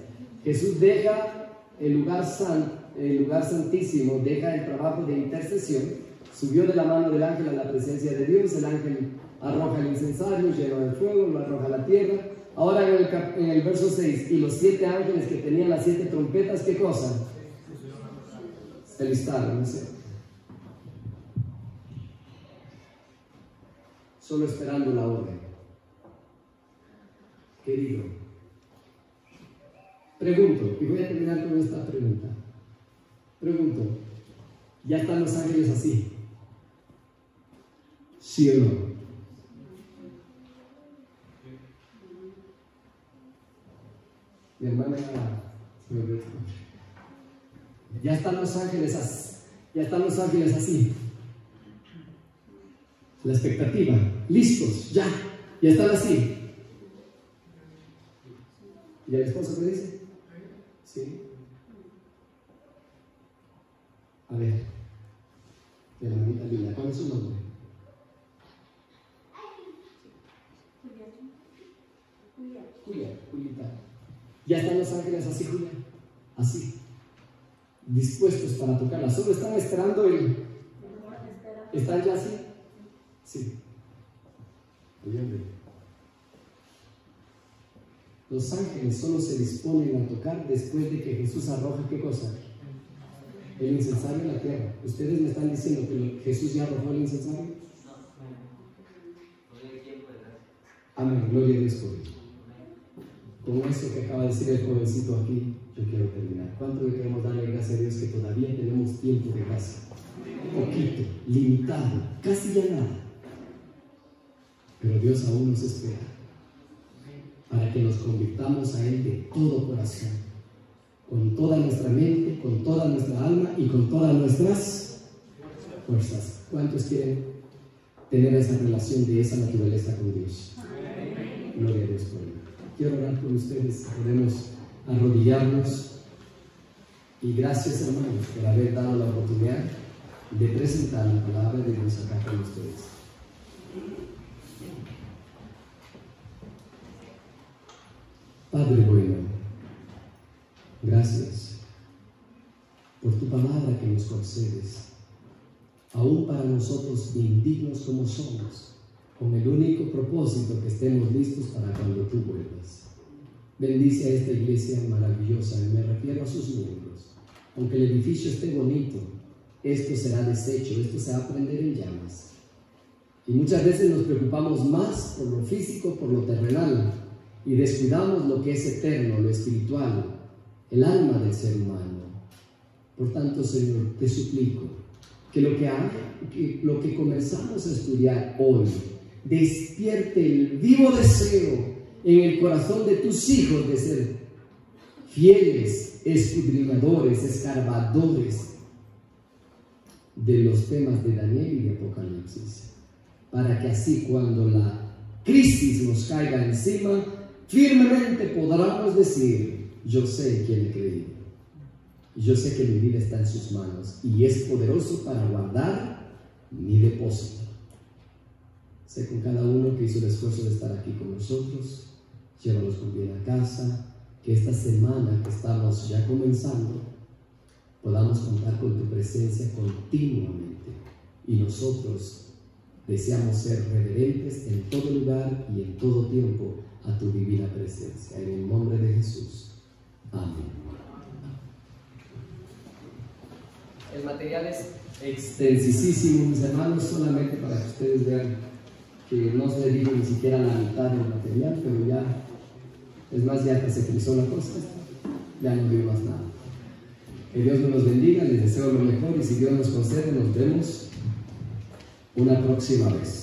Jesús deja el lugar santísimo, deja el trabajo de intercesión, subió de la mano del ángel a la presencia de Dios, el ángel arroja el incensario lleno de fuego, lo arroja a la tierra. Ahora en el verso 6, y los 7 ángeles que tenían las 7 trompetas, ¿qué cosa? Se listaron, ¿no sé? Solo esperando la orden. Querido, pregunto, y voy a terminar con esta pregunta. Pregunto, ¿ya están los ángeles así? ¿Sí o no? Mi hermana Ya están los ángeles así. La expectativa, listos, ya están así. ¿Y el esposo qué dice? Sí. A ver, de la mamita Lila, ¿cuál es su nombre? Julieta. Ya están los ángeles así, Julia, así, dispuestos para tocarla. Solo están esperando ¿Están ya así? Sí. Los ángeles solo se disponen a tocar después de que Jesús arroja, ¿qué cosa? El incensario en la tierra. ¿Ustedes me están diciendo que Jesús ya arrojó el incensario? Amén, gloria a Dios por ello. Con eso que acaba de decir el jovencito aquí, yo quiero terminar. ¿Cuánto le queremos darle gracias a Dios que todavía tenemos tiempo de gracia? Poquito, limitado, casi ya nada. Pero Dios aún nos espera para que nos convirtamos a Él de todo corazón, con toda nuestra mente, con toda nuestra alma y con todas nuestras fuerzas. ¿Cuántos quieren tener esa relación de esa naturaleza con Dios? Gloria a Dios por ello. Quiero orar por ustedes. Podemos arrodillarnos y gracias, hermanos, por haber dado la oportunidad de presentar la palabra de Dios acá con ustedes. Padre bueno, gracias por tu palabra que nos concedes, aún para nosotros indignos como somos, con el único propósito que estemos listos para cuando tú vuelvas. Bendice a esta iglesia maravillosa, y me refiero a sus miembros. Aunque el edificio esté bonito, esto será deshecho, esto se va a prender en llamas. Y muchas veces nos preocupamos más por lo físico, por lo terrenal, y descuidamos lo que es eterno, lo espiritual, el alma del ser humano. Por tanto, Señor, te suplico que lo que comenzamos a estudiar hoy despierte el vivo deseo en el corazón de tus hijos de ser fieles, escudriñadores, escarbadores de los temas de Daniel y de Apocalipsis, para que así cuando la crisis nos caiga encima, firmemente podamos decir: yo sé quién he creído, yo sé que mi vida está en sus manos y es poderoso para guardar mi depósito. Sé con cada uno que hizo el esfuerzo de estar aquí con nosotros. Llévalos con bien a casa, que esta semana que estamos ya comenzando podamos contar con tu presencia continuamente, y nosotros deseamos ser reverentes en todo lugar y en todo tiempo a tu divina presencia. En el nombre de Jesús. Amén. El material es extensísimo, mis hermanos, solamente para que ustedes vean que no se digo ni siquiera la mitad del material, pero ya, es más, ya que se frizó la cosa, ya no digo más nada. Que Dios nos bendiga, les deseo lo mejor, y si Dios nos concede, nos vemos una próxima vez.